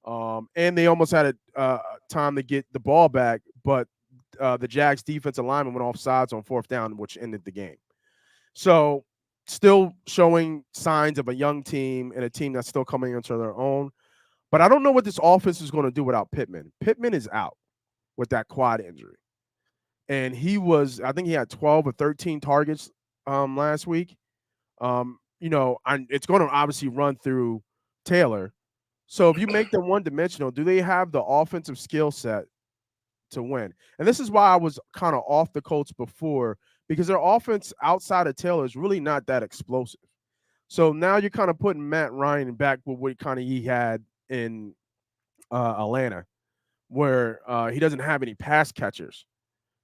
and they almost had a time to get the ball back. But the Jags defensive lineman went off sides on 4th down, which ended the game. So still showing signs of a young team and a team that's still coming into their own. But I don't know what this offense is going to do without Pittman. Pittman is out with that quad injury. And I think he had 12 or 13 targets last week. It's going to obviously run through Taylor. So if you make them one-dimensional, do they have the offensive skill set to win? And this is why I was kind of off the Colts before, because their offense outside of Taylor is really not that explosive. So now you're kind of putting Matt Ryan back with what kind of he had in Atlanta, where he doesn't have any pass catchers,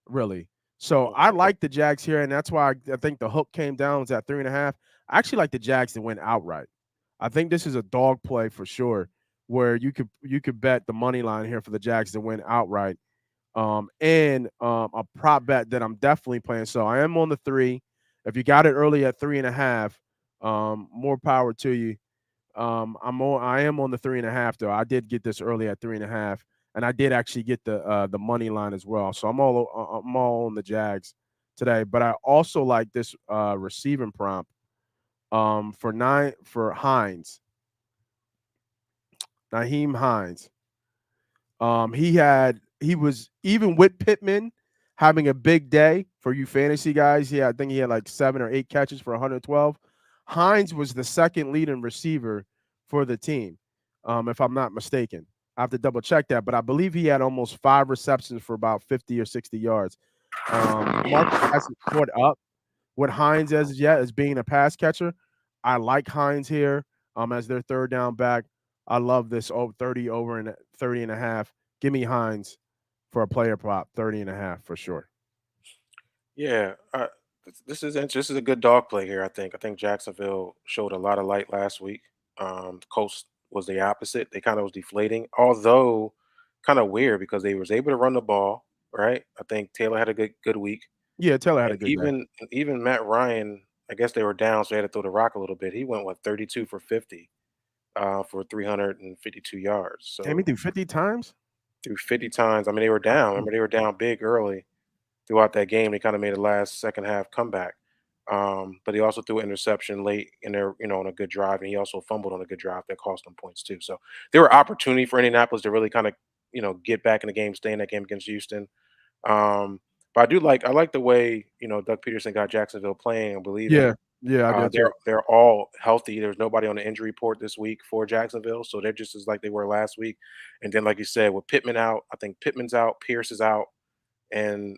really. So I like the Jags here, and that's why I think the hook came down was at 3.5. I actually like the Jags to win outright. I think this is a dog play for sure, where you could bet the money line here for the Jags to win outright. And a prop bet that I'm definitely playing. So I am on the 3. If you got it early at 3.5, more power to you. I am on the 3.5 though. I did get this early at 3.5, and I did actually get the money line as well. So I'm all on the Jags today. But I also like this receiving prompt for Hines, Naheem Hines. He was even with Pittman having a big day for you fantasy guys. Yeah, I think he had like 7 or 8 catches for 112. Hines was the second leading receiver for the team, if I'm not mistaken. I have to double check that, but I believe he had almost 5 receptions for about 50 or 60 yards. The market hasn't caught up with Hines as yet as being a pass catcher. I like Hines here as their third down back. I love this 30 over and 30.5. Give me Hines for a player prop, 30.5 for sure. Yeah, this is a good dog play here. I think Jacksonville showed a lot of light last week. The Colts was the opposite. They kind of was deflating, although kind of weird because they was able to run the ball. Right, I think Taylor had a good week, Yeah, Taylor had a and good day. even Matt Ryan. I guess they were down, so they had to throw the rock a little bit. He went 32 for 50 for 352 yards. Damn, he So threw 50 times? through 50 times. I mean, they were down. Mm. Remember, they were down big early throughout that game. They kind of made a last second half comeback. But he also threw an interception late in there, on a good drive, and he also fumbled on a good drive that cost them points too. So there were opportunity for Indianapolis to really kind of, get back in the game, stay in that game against Houston. Um, but I like the way Doug Peterson got Jacksonville playing and believing. Yeah, yeah, I did too. They're all healthy. There's nobody on the injury report this week for Jacksonville, so they're just as like they were last week. And then, like you said, with Pittman out, I think Pittman's out, Pierce is out, and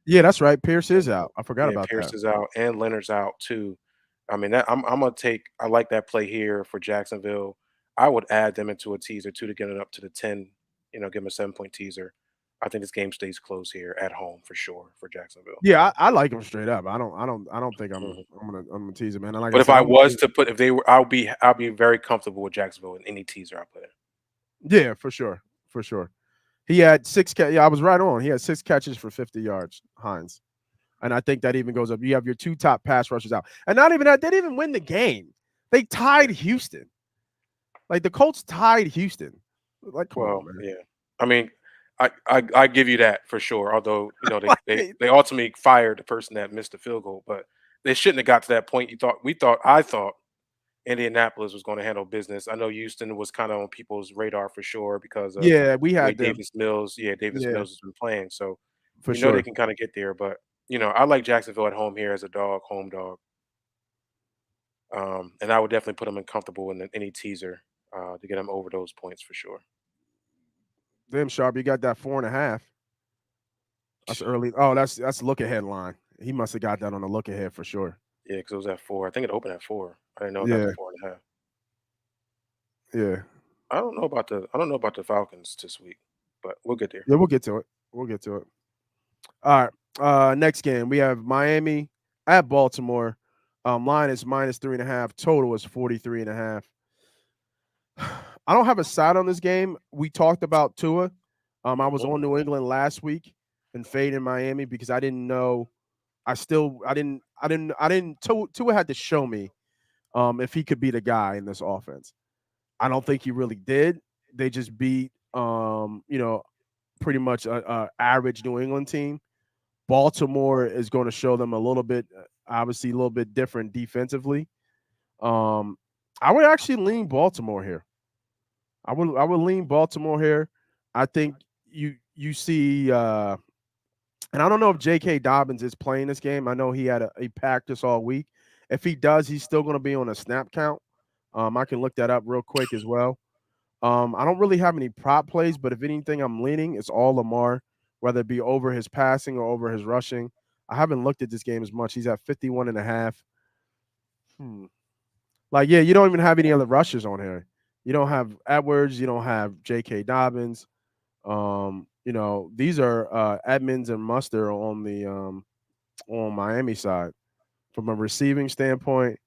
Yeah, that's right. Pierce is out. I forgot yeah, about Pierce that. is out and Leonard's out too. I mean, I'm gonna take. I like that play here for Jacksonville. I would add them into a teaser too to get it up to the 10. Give them a 7 point teaser. I think this game stays close here at home for sure for Jacksonville. Yeah, I like him straight up. I don't think Mhm. I'm gonna tease him, man. And like I But if said, I I'm was to put, if they were, I'll be very comfortable with Jacksonville in any teaser I put in. yeah, for sure. For sure. He had yeah, I was right on. He had 6 catches for 50 yards, Hines. And I think that even goes up. You have your 2 top pass rushers out. And not even that, they didn't even win the game. They tied Houston. Like the Colts tied Houston. Like, come on, Well, man. yeah. I mean, I give you that for sure. Although Like, they ultimately fired the person that missed the field goal, but they shouldn't have got to that point. I thought Indianapolis was going to handle business. I know Houston was kind of on people's radar for sure because of yeah, we the way had them. Davis Yeah, Mills has been playing. So for they sure. can kind of get there. But I like Jacksonville at home here as a home dog. And I would definitely put them in comfortable in any teaser to get them over those points for sure. Damn sharp. You got that 4.5. That's early. Oh, that's look ahead line. He must have got that on the look ahead for sure. Yeah, because it was at 4. I think it opened at 4. I didn't know it got to Yeah, 4.5. yeah. I don't know about the Falcons this week, but we'll get there. Yeah, we'll get to it. We'll get to it. All right. Next game. We have Miami at Baltimore. Line is -3.5. Total is 43.5. I don't have a side on this game. We talked about Tua. I was Mhm. on New England last week and fading Miami because I didn't know. Tua had to show me if he could be the guy in this offense. I don't think he really did. They just beat pretty much a average New England team. Baltimore is going to show them a little bit, obviously a little bit different defensively. Um, I would actually lean Baltimore here. I would lean Baltimore here. I think you see, and I don't know if J.K. Dobbins is playing this game. I know he had a practice all week. If he does, he's still going to be on a snap count. I can look that up real quick as well. I don't really have any prop plays, but if anything, I'm leaning. It's all Lamar, whether it be over his passing or over his rushing. I haven't looked at this game as much. He's at 51.5. Like, yeah, you don't even have any other rushers on here. You don't have Edwards. You don't have J.K. Dobbins. These are Edmonds and Muster on Miami side. From a receiving standpoint,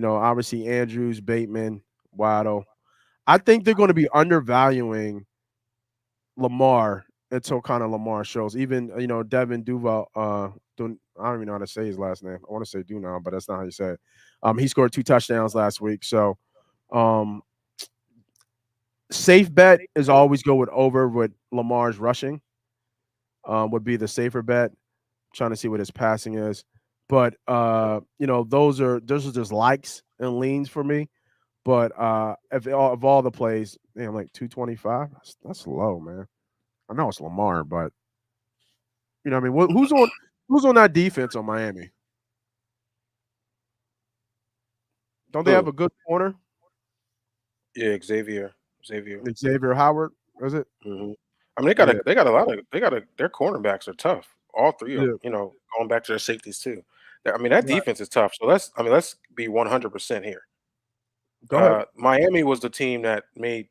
obviously Andrews, Bateman, Waddle. I think they're going to be undervaluing Lamar until kind of Lamar shows. Even Devin Duval. I don't even know how to say his last name. I want to say Dunal, but that's not how you say it. He scored 2 touchdowns last week, so Um, Safe bet is always go with over with Lamar's rushing. Would be the safer bet. Trying to see what his passing is, but those are just likes and leans for me. But of all the plays, man, like 225. That's low, man. I know it's Lamar, but you know what I mean. Who's on that defense on Miami? Don't they have Who? a good corner? Yeah, Xavier. Xavier Howard, is it? Hmm. I mean, they got Yeah, a they got a lot of they got a their cornerbacks are tough. All three of them. yeah. Going back to their safeties too. I mean, that Right. defense is tough. So let's be 100% here. Go ahead. Miami was the team that made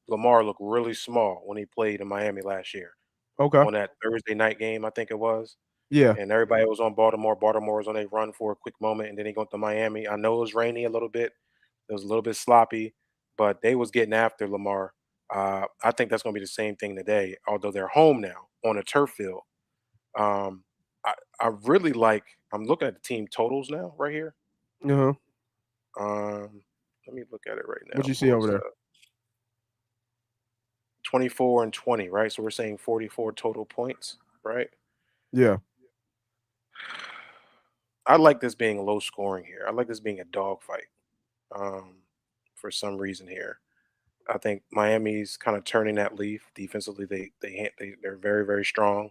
Lamar look really small when he played in Miami last year Okay. on that Thursday night game, I think it was. Yeah. And everybody was on Baltimore. Baltimore was on a run for a quick moment, and then he went to Miami. I know it was rainy a little bit. It was a little bit sloppy, but they was getting after Lamar. I think that's going to be the same thing today, although they're home now on a turf field. Um, I, I really like. I'm looking at the team totals now, right here. Uh-huh. Let me look at it right What'd now. you see Pull over this there? up. 24 and 20, right? So we're saying 44 total points, right? Yeah. I like this being low scoring here. I like this being a dogfight. Um, for some reason here. I think Miami's kind of turning that leaf defensively. They're very very strong.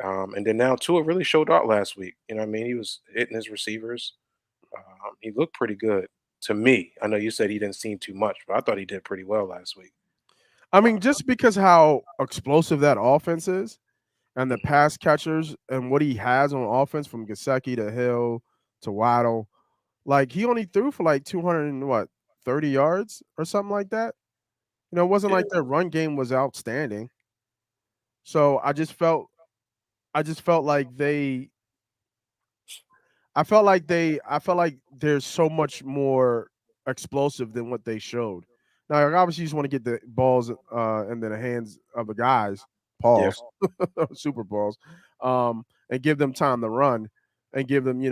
And then now Tua really showed out last week. You know what I mean? He was hitting his receivers. He looked pretty good to me. I know you said he didn't seem too much, but I thought he did pretty well last week. I mean, Uh, just because how explosive that offense is, and the mhm. pass catchers and what he has on offense from Gesicki to Hill to Waddle, like he only threw for like 200 and what 30 yards or something like that. It wasn't Yeah, like their run game was outstanding. So I just felt like I felt like there's so much more explosive than what they showed. Now, like, obviously, you just want to get the balls into the hands of the guys, yeah. Pauls, Super Balls, and give them time to run and give them,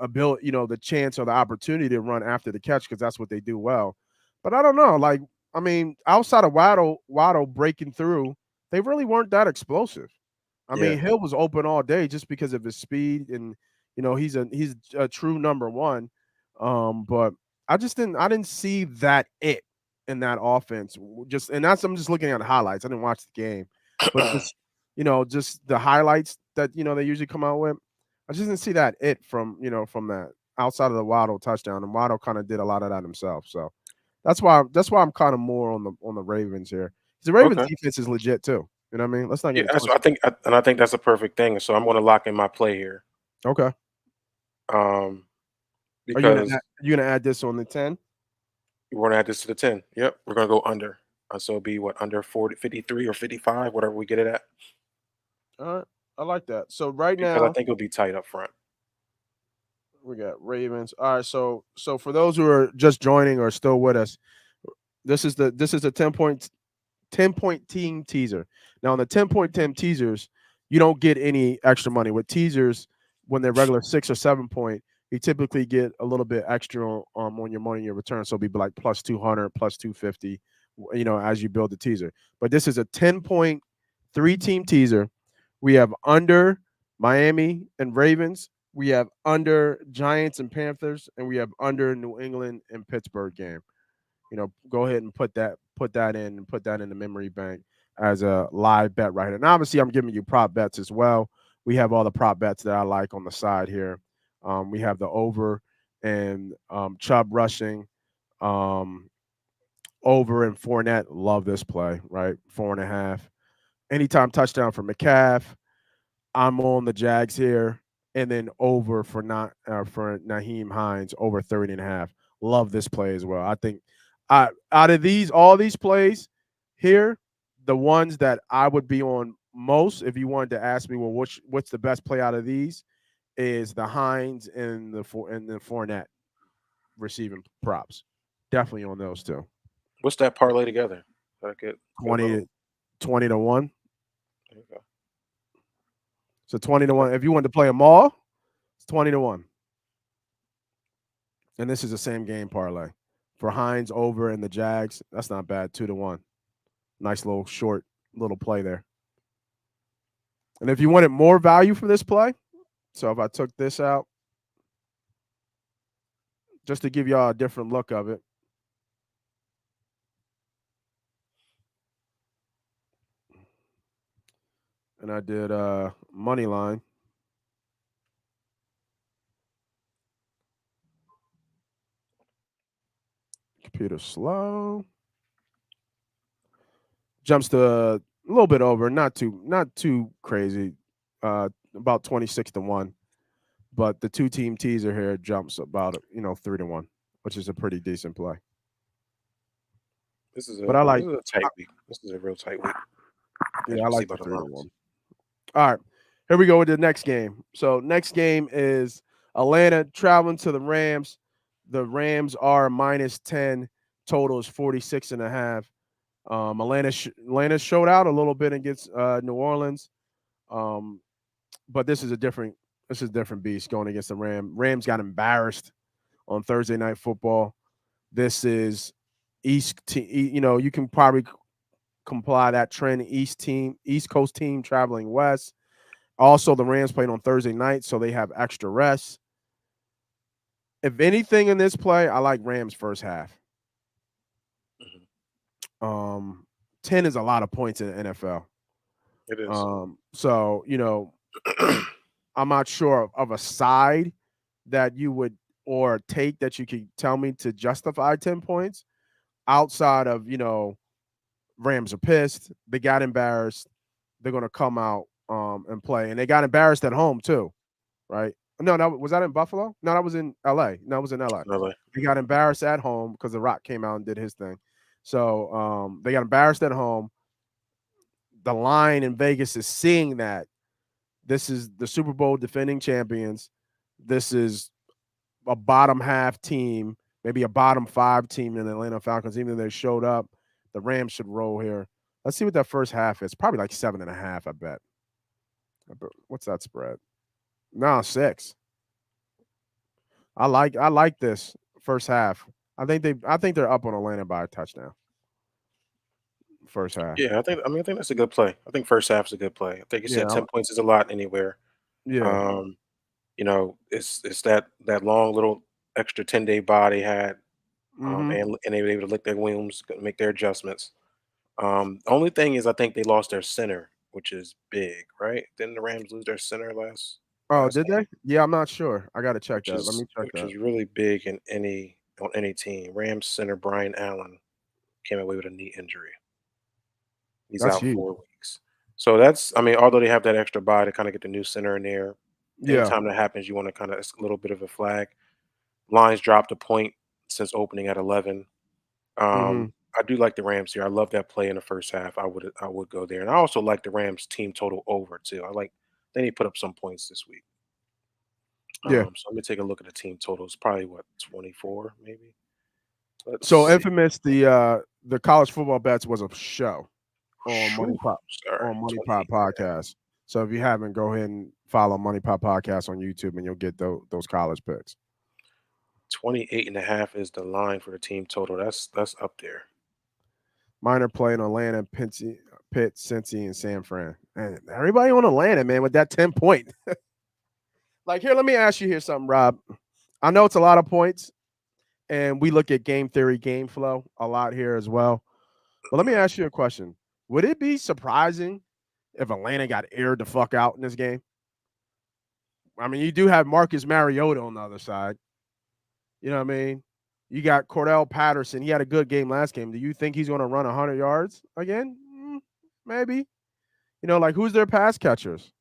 ability, the chance or the opportunity to run after the catch because that's what they do well. But I don't know, like, I mean, outside of Waddle breaking through, they really weren't that explosive. I Yeah. mean, Hill was open all day just because of his speed and he's a true number one. But I didn't see that it in that offense. Just and that's I'm just looking at the highlights. I didn't watch the game, but just the highlights that they usually come out with. I just didn't see that it from that outside of the Waddle touchdown, and Waddle kind of did a lot of that himself. So that's why I'm kind of more on the Ravens here. 'Cause the Ravens Okay. defense is legit too. You know what I mean? Let's not Yeah, get it that's what I twisted. think, and I think that's a perfect thing. So I'm going to lock in my play here, Okay. um, Are because you gonna add this on the 10? we're going to add this to the 10. Yep, we're going to go under. So it'll be what, under 40, 53 or 55, whatever we get it at, All right. I like that. So right because I now think it'll be tight up front. we got Ravens. All right. So for those who are just joining or still with us, this is a 10-point team teaser. Now on the 10-point team teasers, you don't get any extra money. With teasers, when they're regular 6 or 7 point, you typically get a little bit extra on your money in your return. So it'll be like plus 200, plus 250, as you build the teaser. But this is a 10-point 3-team teaser. We have under Miami and Ravens. We have under Giants and Panthers, and we have under New England and Pittsburgh game. Go ahead and put that in and put that in the memory bank as a live bet right here. And obviously, I'm giving you prop bets as well. We have all the prop bets that I like on the side here. We have the over and Chubb rushing, um, over and Fournette. Love this play, right? 4.5. Anytime touchdown for McCaff. I'm on the Jags here, and then over for Naheem Hines over 30.5. Love this play as well. I think out of all these plays here, the ones that I would be on most, if you wanted to ask me, well, what's the best play out of these, is the Hines and the Fournette receiving props. Definitely on those two. What's that parlay together? That good 20 little. to 20 to 1. There you go. So 20 to Okay. 1. If you wanted to play them all, it's 20 to 1. And this is the same game parlay for Hines over and the Jags. That's not bad. 2-1. Nice little short little play there. And if you wanted more value for this play, so if I took this out, just to give y'all a different look of it. And I did money line. Computer slow. Jumps to a little bit over, not too crazy. About 26-1. But the 2-team teaser here jumps about 3-1, which is a pretty decent play. This is But I like this is a tight week. This is a real tight week. I like the 3-1. All right, here we go with the next game. So next game is Atlanta traveling to the Rams. The Rams are -10. Total is 46.5. Atlanta showed out a little bit against New Orleans, but this is a different beast going against the Rams. Rams got embarrassed on Thursday Night Football. This is East. You can probably comply that trend. East Coast team traveling west. Also, the Rams played on Thursday night, so they have extra rest. If anything in this play, I like Rams first half. 10 is a lot of points in the NFL. It is. So, I'm not sure of a side that you would or take that you could tell me to justify 10 points outside of, Rams are pissed. They got embarrassed. They're going to come out and play. And they got embarrassed at home too, right? No, was that in Buffalo? No, that was in LA. No, it was in LA. They got embarrassed at home because The Rock came out and did his thing. So they got embarrassed at home. The line in Vegas is seeing that. This is the Super Bowl defending champions. This is a bottom half team, maybe a bottom 5 team in the Atlanta Falcons. Even though they showed up, the Rams should roll here. Let's see what that first half is. Probably like 7.5, I bet. What's that spread? No, 6. I like this first half. I think they're up on Atlanta by a touchdown. First half. Yeah, I think that's a good play. I think first half is a good play. I think you said 10 points is a lot anywhere. Yeah. It's that long little extra 10-day body had, and they were able to lick their wounds, make their adjustments. Only thing is, I think they lost their center, which is big, right? Didn't the Rams lose their center last Did game? they? Yeah, I'm not sure. I got to check that. Let me check Which that. is really big on any team. Rams center Brian Allen came away with a knee injury. He's That's out huge. 4 weeks. So that's, although they have that extra bye to kind of get the new center in there, anytime that happens, you want to it's a little bit of a flag. Lines dropped a point since opening at 11. I do like the Rams here. I love that play in the first half. I would go there. And I also like the Rams team total over too. They need to put up some points this week. Yeah. So let me take a look at the team totals. Probably 24 maybe. So Infamous, the college football bets was a show on MoneyPot Podcast. So if you haven't, go ahead and follow MoneyPot Podcast on YouTube, and you'll get those college picks. 28.5 is the line for the team total. That's up there. Mine are playing Atlanta, Pitt, Cincy, and San Fran. And everybody on Atlanta, man, with that 10-point. Like, here, let me ask you here something, Rob. I know it's a lot of points, and we look at game theory, game flow a lot here as well. But let me ask you a question. Would it be surprising if Atlanta got aired the fuck out in this game? I mean, you do have Marcus Mariota on the other side. You know what I mean? You got Cordell Patterson. He had a good game last game. Do you think he's going to run 100 yards again? Maybe. Who's their pass catchers?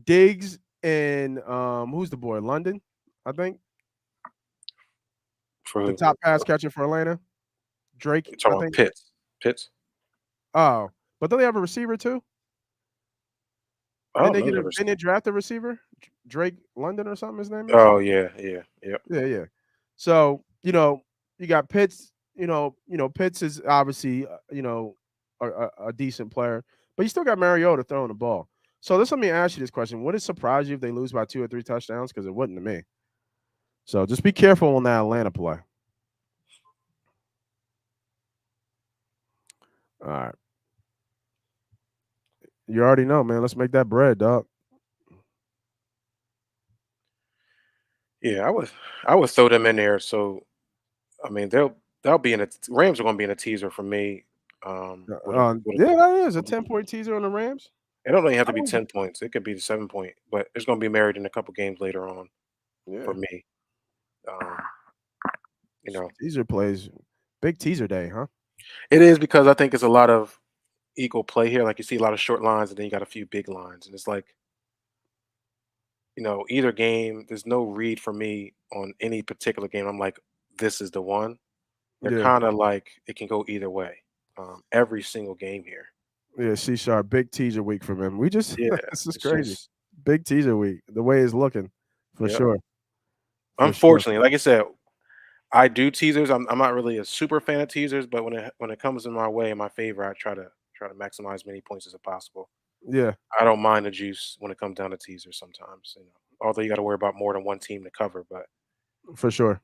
Diggs and who's the boy? London, I think. For the top pass catcher for Atlanta? Drake. You're talking about Pitts. Oh, but don't they have a receiver too? Didn't they draft a receiver? Drake London or something, his name is? Oh, yeah. Yeah. So, you got Pitts, Pitts is obviously, a decent player, but you still got Mariota throwing the ball. So let me ask you this question. Would it surprise you if they lose by 2 or 3 touchdowns? Because it wouldn't to me. So just be careful on that Atlanta play. All right. You already know, man. Let's make that bread, dog. Yeah, I would throw them in there. So I mean, they'll be in a Rams are going to be in a teaser for me. With Yeah, that is a a 10-point teaser on the Rams. it don't really have I to be don't, 10 points. It could be 7 point, but it's going to be married in a couple games later on yeah, for me. Um, you know, teaser plays. Big teaser day, huh? it is because I think it's a lot of equal play here. Like you see a lot of short lines, and then you got a few big lines, and it's like either game. There's no read for me on any particular game. I'm like, this is the one. They're Yeah, kind of like it can go either way. Every single game here. yeah. C sharp, big teaser week from him. We just Yeah, this is it's crazy. just Big teaser week. The way it's looking, for yep. sure, for sure. Unfortunately, like I said, I do teasers. I'm not really a super fan of teasers, but when it comes in my way in my favor, I try to maximize as many points as possible. Yeah, I don't mind the juice when it comes down to teasers sometimes. Although you got to worry about more than one team to cover, but for sure.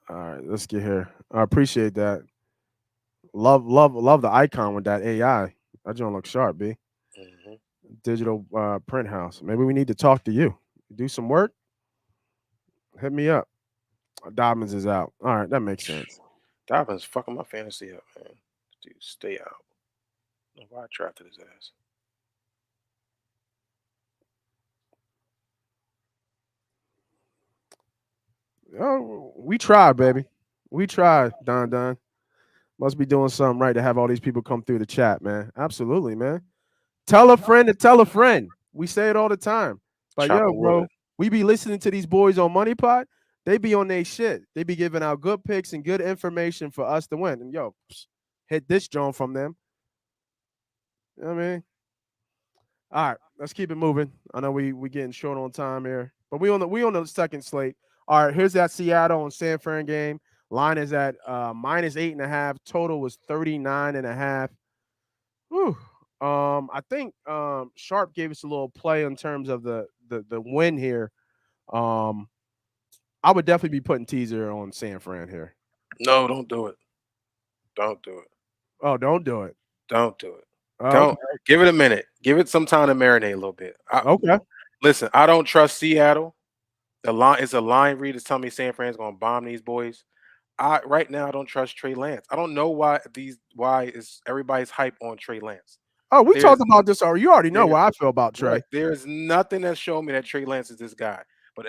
All right, let's get here. I appreciate that. Love the icon with that AI. That joint looks sharp, B. mhm. Digital print house. Maybe we need to talk to you. Do some work. Hit me up. Dobbins is out. All right, that makes sense. Dobbins fucking my fantasy up, man. Dude, stay out. I don't know why I drafted his ass. Oh, we tried, baby. We tried, Don. Must be doing something right to have all these people come through the chat, man. Absolutely, man. Tell a friend to tell a friend. We say it all the time. But yo, Chopping wood. bro, we be listening to these boys on MoneyPot. They be on their shit. They be giving out good picks and good information for us to win. And yo, hit this joint from them. You know what I mean? All right, let's keep it moving. I know we getting short on time here, but we on the second slate. All right, here's that Seattle and San Fran game. Line is at -8.5. Total was 39.5. Whew. I think Sharp gave us a little play in terms of the win here. Um, I would definitely be putting teaser on San Fran here. No, don't do it. Don't do it. Oh, don't do it. Don't do it. Oh, okay, Don't give it a minute. Give it some time to marinate a little bit. okay. Listen, I don't trust Seattle. The line is a line read is telling me San Fran's gonna bomb these boys. I right now I don't trust Trey Lance. I don't know why is everybody's hype on Trey Lance. Oh, we There's talked about this already. You already know there's what I feel about Trey. right. There's nothing that's showing me that Trey Lance is this guy. But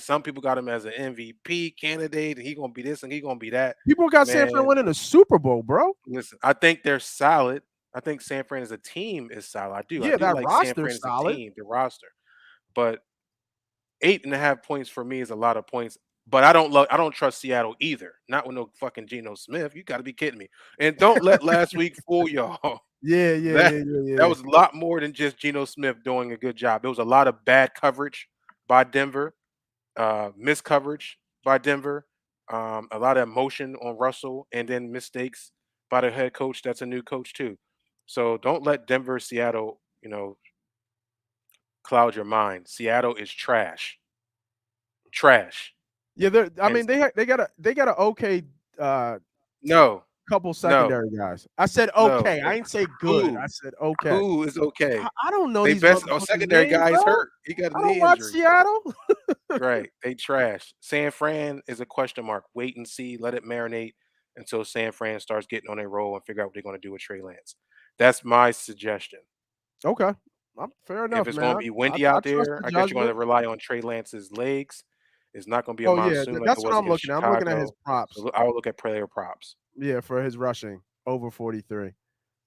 some people got him as an MVP candidate, and he gonna be this and he gonna be that. People got San Fran Man, winning a Super Bowl, bro. listen, I think they're solid. I think San Fran as a team is solid. I do. I Yeah, do that like San Fran roster's as a solid. team, the roster. But 8.5 points for me is a lot of points. But I don't trust Seattle either. Not with no fucking Geno Smith. You got to be kidding me. And don't let last week fool y'all. Yeah, yeah, That yeah, yeah, that yeah. was a lot more than just Geno Smith doing a good job. There was a lot of bad coverage by Denver, missed coverage by Denver, a lot of emotion on Russell, and then mistakes by the head coach. That's a new coach too. So don't let Denver, Seattle, cloud your mind. Seattle is trash. Trash. Yeah, I And mean, they got a okay uh no, couple no, secondary guys. I said no. okay. I ain't say good. Who? I said okay. Who is okay? I don't know They these best motherfuckers' secondary names, guy is bro. hurt. He got a I don't knee watch injury. Seattle. Right. They trash. San Fran is a question mark. Wait and see. Let it marinate until San Fran starts getting on a roll and figure out what they're going to do with Trey Lance. That's my suggestion. Okay, fair If enough, it's going man. to be I, windy I out trust there, the I guess you're going to judgment. rely on Trey Lance's legs. It's not going to be a Oh yeah, monsoon like it that's what was I'm against looking at. I'm looking at his Chicago. props. So I would look at player props. Yeah, for his rushing over 43.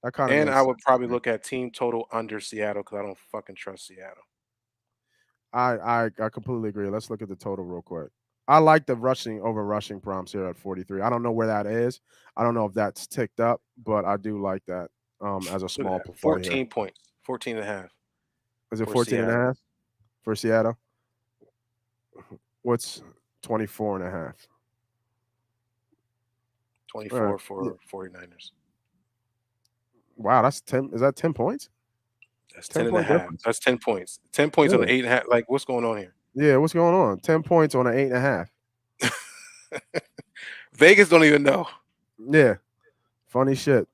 That kind of And makes I would sense to probably me. look at team total under Seattle because I don't fucking trust Seattle. I completely agree. Let's look at the total real quick. I like the rushing prompts here at 43. I don't know where that is. I don't know if that's ticked up, but I do like that as a Look at small that. play here. 14 points. 14 and a half Is it for 14 and a Seattle. half for Seattle? What's 24 and a half? 24 Yeah. for 49ers. Wow, that's 10. Is that 10 points? That's 10 and a 10-point half. difference. That's 10 points. 10 points on Really? the 8.5. Like, what's going on here? Yeah, what's going on? 10 points on an 8.5. Vegas don't even know. Yeah. Funny shit.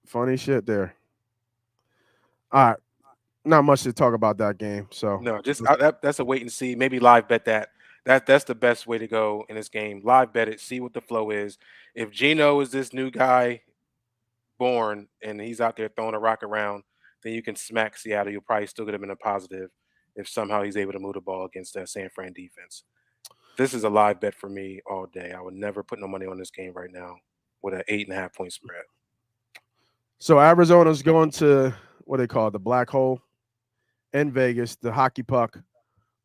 Funny shit there. All right. Not much to talk about that game. So No, just that's a wait and see. Maybe live bet that. That's the best way to go in this game. Live bet it. See what the flow is. If Gino is this new guy born and he's out there throwing a rock around, then you can smack Seattle. You'll probably still get him in a positive if somehow he's able to move the ball against that San Fran defense. This is a live bet for me all day. I would never put no money on this game right now with an 8.5 point spread. so Arizona's going to what they call it, the black hole in Vegas, the hockey puck.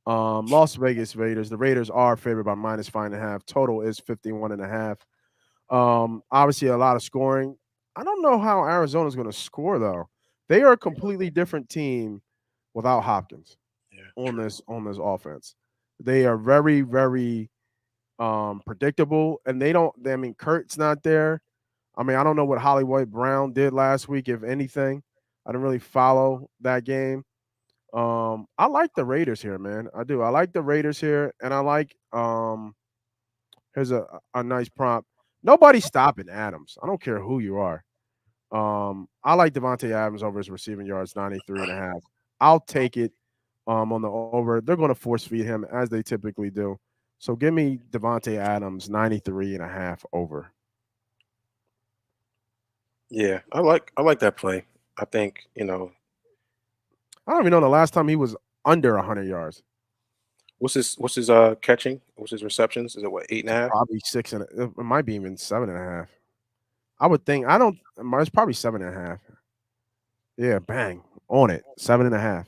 Las Vegas Raiders. The Raiders are favored by -5.5. Total is 51.5. Obviously a lot of scoring. I don't know how Arizona's going to score though. They are a completely different team without Hopkins Yeah, on true. this offense. They are very, very predictable, and they don't. I mean, Kurt's not there. I mean, I don't know what Hollywood Brown did last week, if anything. I didn't really follow that game. I like the Raiders here, man. I do. I like the Raiders here, and I like here's a nice prompt. Nobody's stopping Adams. I don't care who you are. I like Devontae Adams over his receiving yards, 93.5. I'll take it on the over. They're going to force feed him as they typically do. So give me Devontae Adams, 93.5 over. Yeah, I like that play. I think I don't even know the last time he was under 100 yards. what's his catching? What's his receptions? Is it what 8.5? Probably six and it might be even 7.5. I would think. I don't. It's probably 7.5. Yeah, bang on it, 7.5.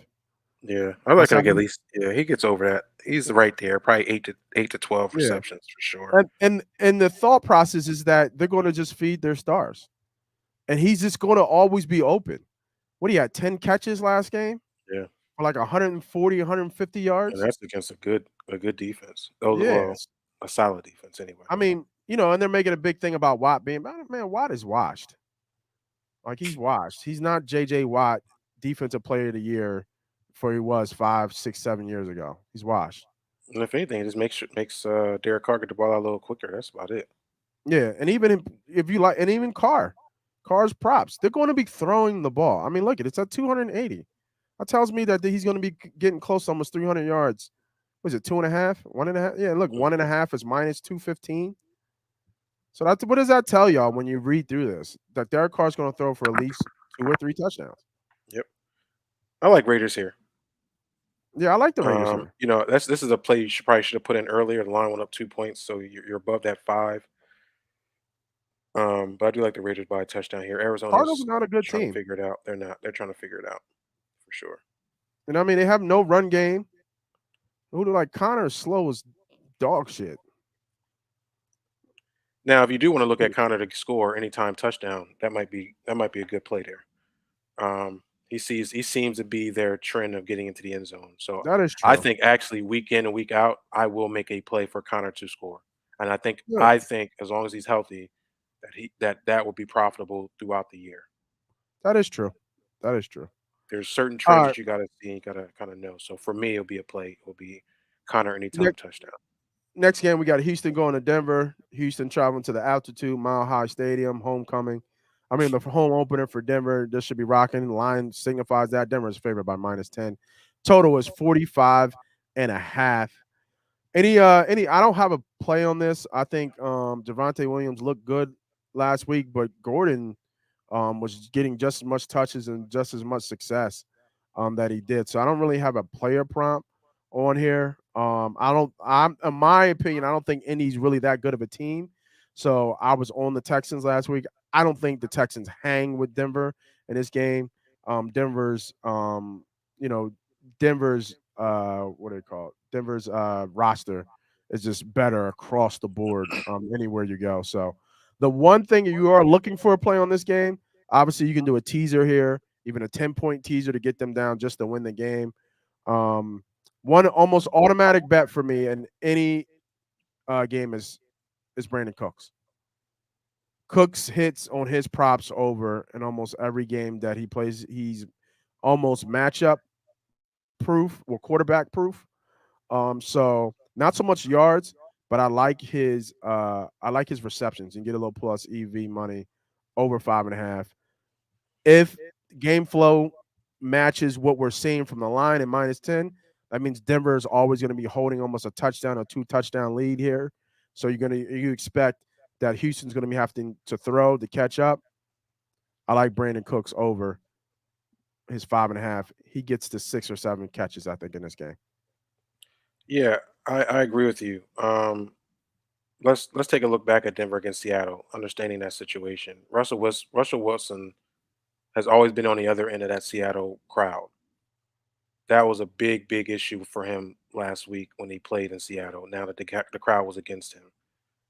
Yeah, I like That's him how to get at many. least. Yeah, he gets over that. He's right there, probably 8 to 12 Yeah, receptions for sure. and the thought process is that they're going to just feed their stars, and he's just going to always be open. What do you had 10 catches last game Yeah, for like 140, 150 and yards? that's against a good defense. Oh well, Yes. a solid defense anyway. I mean, and they're making a big thing about Watt being, man, Watt is washed. Like he's washed. He's not JJ Watt, defensive player of the year for he was 5, 6, 7 years ago. He's washed. And if anything, it just makes Derek Carr get the ball out a little quicker. That's about it. Yeah, and even if you like, and even Carr's props, they're going to be throwing the ball. I mean, look, it's at 280. That tells me that he's going to be getting close to almost 300 yards. Was it 2.5, 1.5? Yeah, look, Mhm. 1.5 is -215. So that's what does that tell y'all when you read through this? That Derek Carr's going to throw for at least 2 or 3 touchdowns. Yep, I like Raiders here. Yeah, I like the Raiders here. This is a play you should have put in earlier. The line went up 2 points, so you're above that 5. But I do like the Raiders by a touchdown here. Cardinals are Arizona's not a good trying to team. figure it out. They're not. They're trying to figure it out for sure. And I mean, they have no run game. Who do like Connor is slow as dog shit. Now, if you do want to look at Connor to score anytime touchdown, that might be a good play there. He seems to be their trend of getting into the end zone. So That is I true. think actually week in and week out, I will make a play for Connor to score. And I think Yeah, I think as long as he's healthy, that will be profitable throughout the year. that is true. That is true. There's certain All trends right. that you gotta see, you gotta kind of know. So for me, it'll be a play. It'll be Connor anytime Next, touchdown. next game, we got Houston going to Denver. Houston traveling to the Altitude Mile High Stadium, homecoming. I mean, the home opener for Denver. This should be rocking. The line signifies that Denver is favored by -10. Total is 45.5. Any I don't have a play on this. I think Javonte Williams looked good last week, but Gordon was getting just as much touches and just as much success that he did. So I don't really have a player prompt on here. I don't. I'm in my opinion, I don't think Indy's really that good of a team. So I was on the Texans last week. I don't think the Texans hang with Denver in this game. Denver's you know Denver's what do they call it? Denver's roster is just better across the board anywhere you go. So the one thing you are looking for a play on this game, obviously you can do a teaser here, even a 10-point teaser to get them down just to win the game. Um, one almost automatic bet for me in any game is Brandon Cooks. Cooks hits on his props over in almost every game that he plays. He's almost matchup proof or quarterback proof. So not so much yards, but I like his receptions and get a little plus EV money over 5.5. If game flow matches what we're seeing from the line at -10, that means Denver is always going to be holding almost a touchdown or 2 touchdown lead here. So you expect that Houston's going to be having to throw to catch up. I like Brandon Cooks over his 5.5. He gets to 6 or 7 catches, I think, in this game. Yeah, I agree with you. Let's take a look back at Denver against Seattle, understanding that situation. Russell Wilson has always been on the other end of that Seattle crowd. That was a big issue for him last week when he played in Seattle. Now that the crowd was against him,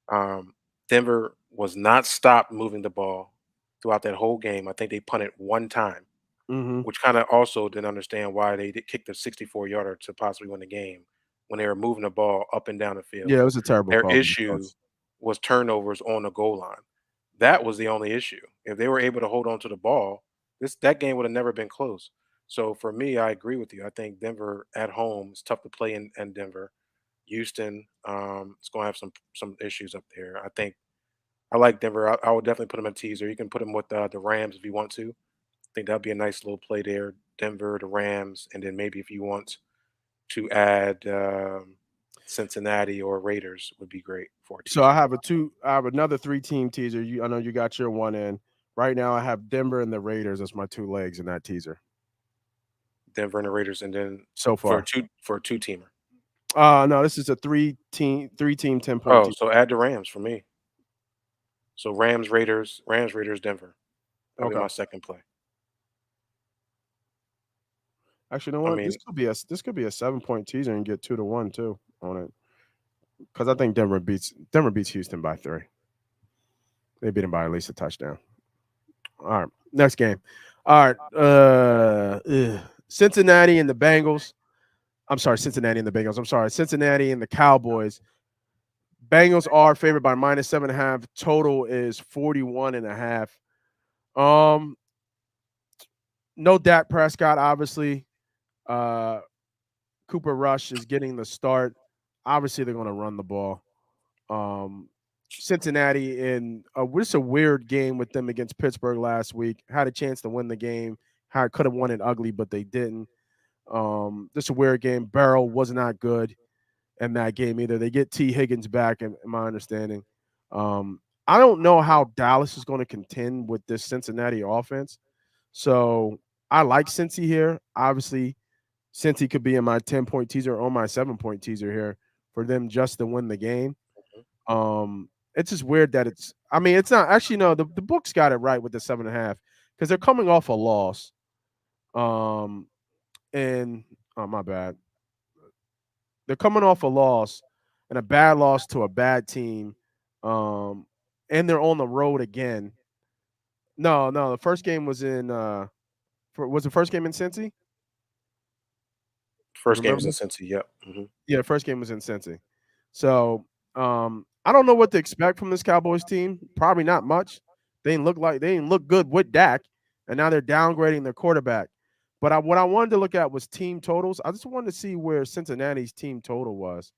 um, Denver was not stopped moving the ball throughout that whole game. I think they punted one time, Mm-hmm. which kind of also didn't understand why they did kick the 64-yarder to possibly win the game when they were moving the ball up and down the field. Yeah, it was a terrible Their call from the issue coach. was turnovers on the goal line. That was the only issue. If they were able to hold on to the ball, that game would have never been close. So for me, I agree with you. I think Denver at home is tough to play in Denver. Houston, it's going to have some issues up there. I think I like Denver. I would definitely put them in teaser. You can put them with the Rams if you want to. I think that'd be a nice little play there. Denver, the Rams, and then maybe if you want to add Cincinnati or Raiders would be great for a So I teaser. have another 3-team teaser. I know you got your one in. Right now I have Denver and the Raiders as my 2 legs in that teaser Denver and the Raiders, and then so far. for a two-teamer. No, this is a three team 10-point Oh, team. so add the Rams for me. So Rams, Raiders, Denver. That'll be Okay. my second play. Actually, you know I what? mean, This could be a 7-point teaser and get 2-1 too on it. Because I think Denver beats Houston by 3. They beat them by at least a touchdown. All right. Next game. All right. Cincinnati and the Bengals. I'm sorry, Cincinnati and the Bengals. I'm sorry, Cincinnati and the Cowboys. Bengals are favored by -7.5. Total is 41.5. Um, no Dak Prescott, obviously. Uh, Cooper Rush is getting the start. Obviously, they're going to run the ball. Um, Cincinnati in just a weird game with them against Pittsburgh last week. Had a chance to win the game. Could have won it ugly, but they didn't. Just a weird game. Barrow was not good in that game either. They get T. Higgins back, in my understanding. I don't know how Dallas is going to contend with this Cincinnati offense. So I like Cincy here. Obviously, Cincy could be in my 10-point teaser or my 7-point teaser here for them just to win the game. It's just weird that it's not actually no, the books got it right with the 7.5 because they're coming off a loss. Um, and oh my bad. They're coming off a loss and a bad loss to a bad team. And they're on the road again. No, the first game was was the first game in Cincy? You first game is in remember? Cincy. Yep. Yeah, the first game was in Cincy. So I don't know what to expect from this Cowboys team. Probably not much. They didn't look good with Dak, and now they're downgrading their quarterback. But what I wanted to look at was team totals. I just wanted to see where Cincinnati's team total was.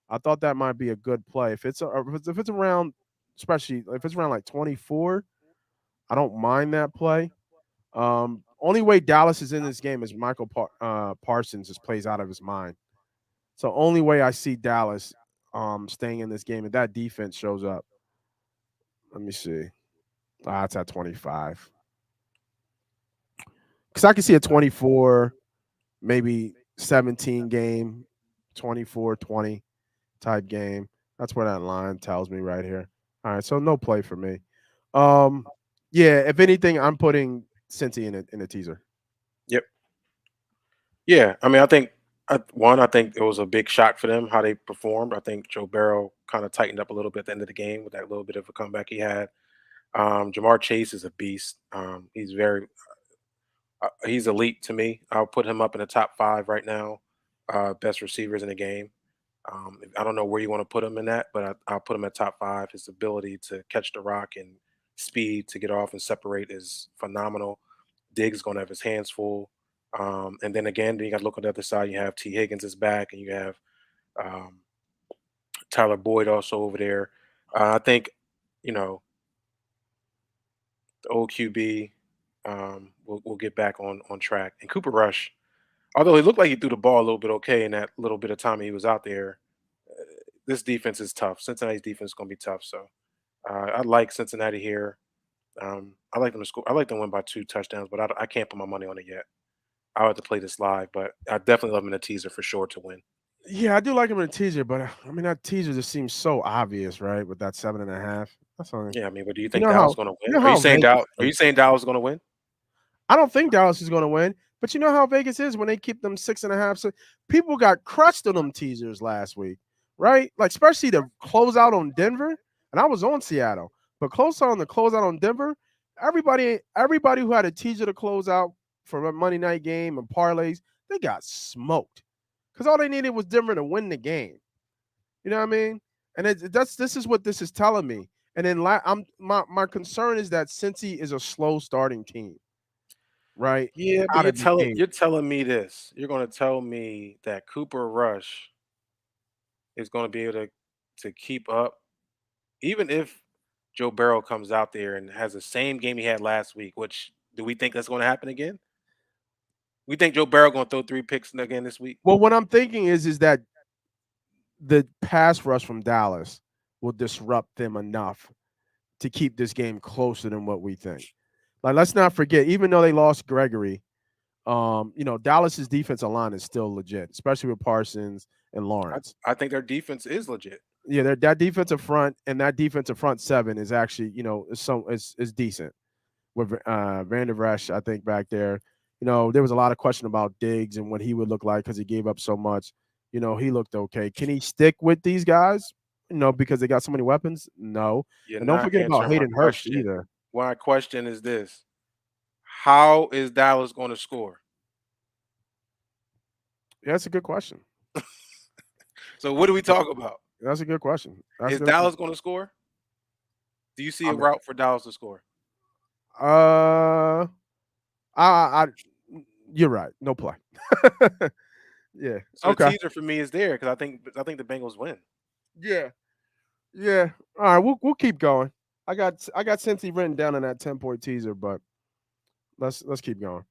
I thought that might be a good play. If it's around, especially if it's around like 24, I don't mind that play. Only way Dallas is in this game is Parsons just plays out of his mind. So only way I see Dallas staying in this game, and that defense shows up. Let me see. It's at 25. Because I can see a 24, maybe 17 game, 24-20 type game. That's where that line tells me right here. All right, so no play for me. Yeah, if anything, I'm putting Cincy in a teaser. Yep. Yeah. I mean, I think it was a big shock for them how they performed. I think Joe Barrow kind of tightened up a little bit at the end of the game with that little bit of a comeback he had. Jamar Chase is a beast. He's elite to me. I'll put him up in the top 5 right now. Best receivers in the game. I don't know where you want to put him in that, but I'll put him at top 5. His ability to catch the rock and speed to get off and separate is phenomenal. Diggs is going to have his hands full. And then you got to look on the other side. You have T. Higgins is back, and you have um, Tyler Boyd also over there. I think, you know, old QB. We'll get back on track. And Cooper Rush, although he looked like he threw the ball a little bit okay in that little bit of time he was out there, this defense is tough. Cincinnati's defense is going to be tough. So I like Cincinnati here. I like them to score. I like them to win by 2 touchdowns, but I can't put my money on it yet. I'll have to play this live, but I definitely love them in a teaser for sure to win. Yeah, I do like him in a teaser, but I mean that teaser just seems so obvious, right? With that 7.5. That's only Yeah, I mean, but do you you think know Dallas how is going to you win? know Are you how saying Vegas Dallas? Are is. you saying Dallas is going to win? I don't think Dallas is going to win, but you know how Vegas is when they keep them 6.5. So people got crushed on them teasers last week, right? Like especially the closeout on Denver, and I was on Seattle, but the closeout on Denver. Everybody who had a teaser to close out for a Monday night game and parlays, they got smoked because all they needed was Denver to win the game. You know what I mean? And this is what this is telling me. And then my concern is that Cincy is a slow starting team, right? Yeah, but Out of the gate. you're telling me this. You're going to tell me that Cooper Rush is going to be able to keep up, even if Joe Burrow comes out there and has the same game he had last week. Which do we think that's going to happen again? We think Joe Burrow going to throw 3 picks again this week? Well, what I'm thinking is that the pass rush from Dallas will disrupt them enough to keep this game closer than what we think. Like, let's not forget, even though they lost Gregory, Dallas's defensive line is still legit, especially with Parsons and Lawrence. I think their defense is legit. Yeah, that defensive front and that defensive front seven is actually, is decent with Van der Esch, I think, back there. There was a lot of question about Diggs and what he would look like because he gave up so much. He looked okay. Can he stick with these guys? Because they got so many weapons? No. You're And don't not forget about answering my Hayden Hurst question. either. My question is this: how is Dallas going to score? Yeah, that's a good question. So what do we talk about? That's a good question. Is Dallas going to score? Do you see a I mean, route for Dallas to score? I, you're right. No play. Yeah. So Okay. the teaser for me is there because I think the Bengals win. Yeah. Yeah. All right. We'll keep going. I got Cincy written down in that 10-point teaser, but let's keep going.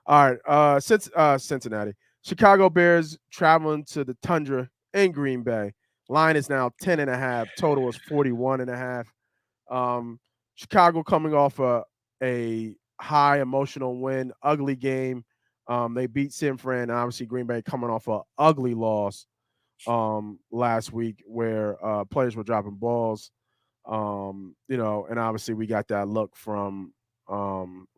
All right. Cincinnati. Chicago Bears traveling to the Tundra in Green Bay. Line is now 10.5. Total is 41.5. Chicago coming off a high emotional win, ugly game. They beat San Fran, and obviously Green Bay coming off a ugly loss last week where players were dropping balls. And obviously we got that look from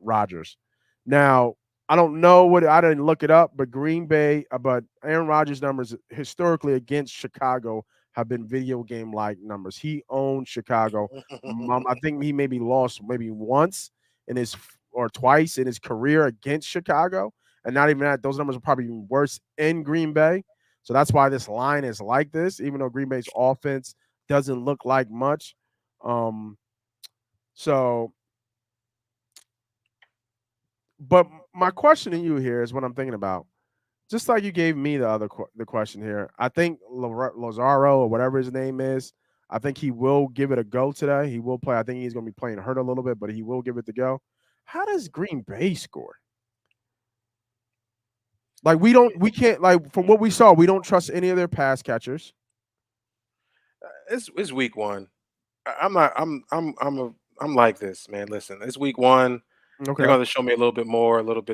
Rodgers. Now, I don't know I didn't look it up, but but Aaron Rodgers' numbers historically against Chicago have been video game like numbers. He owned Chicago. I think he maybe lost once or twice in his career against Chicago. And not even that, those numbers are probably even worse in Green Bay. So that's why this line is like this, even though Green Bay's offense doesn't look like much. But my question to you here is what I'm thinking about. Just like you gave me the question here, I think Lazaro or whatever his name is, I think he will give it a go today. He will play. I think he's going to be playing hurt a little bit, but he will give it the go. How does Green Bay score? Like we can't from what we saw, we don't trust any of their pass catchers. It's week one. I'm not. I'm like this, man. Listen, it's week one. Okay. They're going to show me a little bit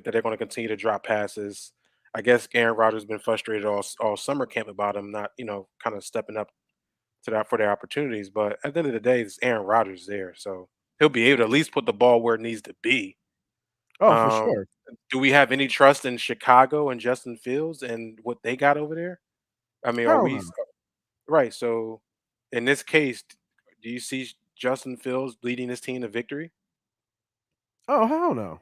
that they're going to continue to drop passes. I guess Aaron Rodgers has been frustrated all summer camp about him not, kind of stepping up to that for their opportunities. But at the end of the day, it's Aaron Rodgers there, so he'll be able to at least put the ball where it needs to be. Oh, for sure. Do we have any trust in Chicago and Justin Fields and what they got over there? I mean, are we right? So, in this case, do you see Justin Fields leading this team to victory? Oh, hell no.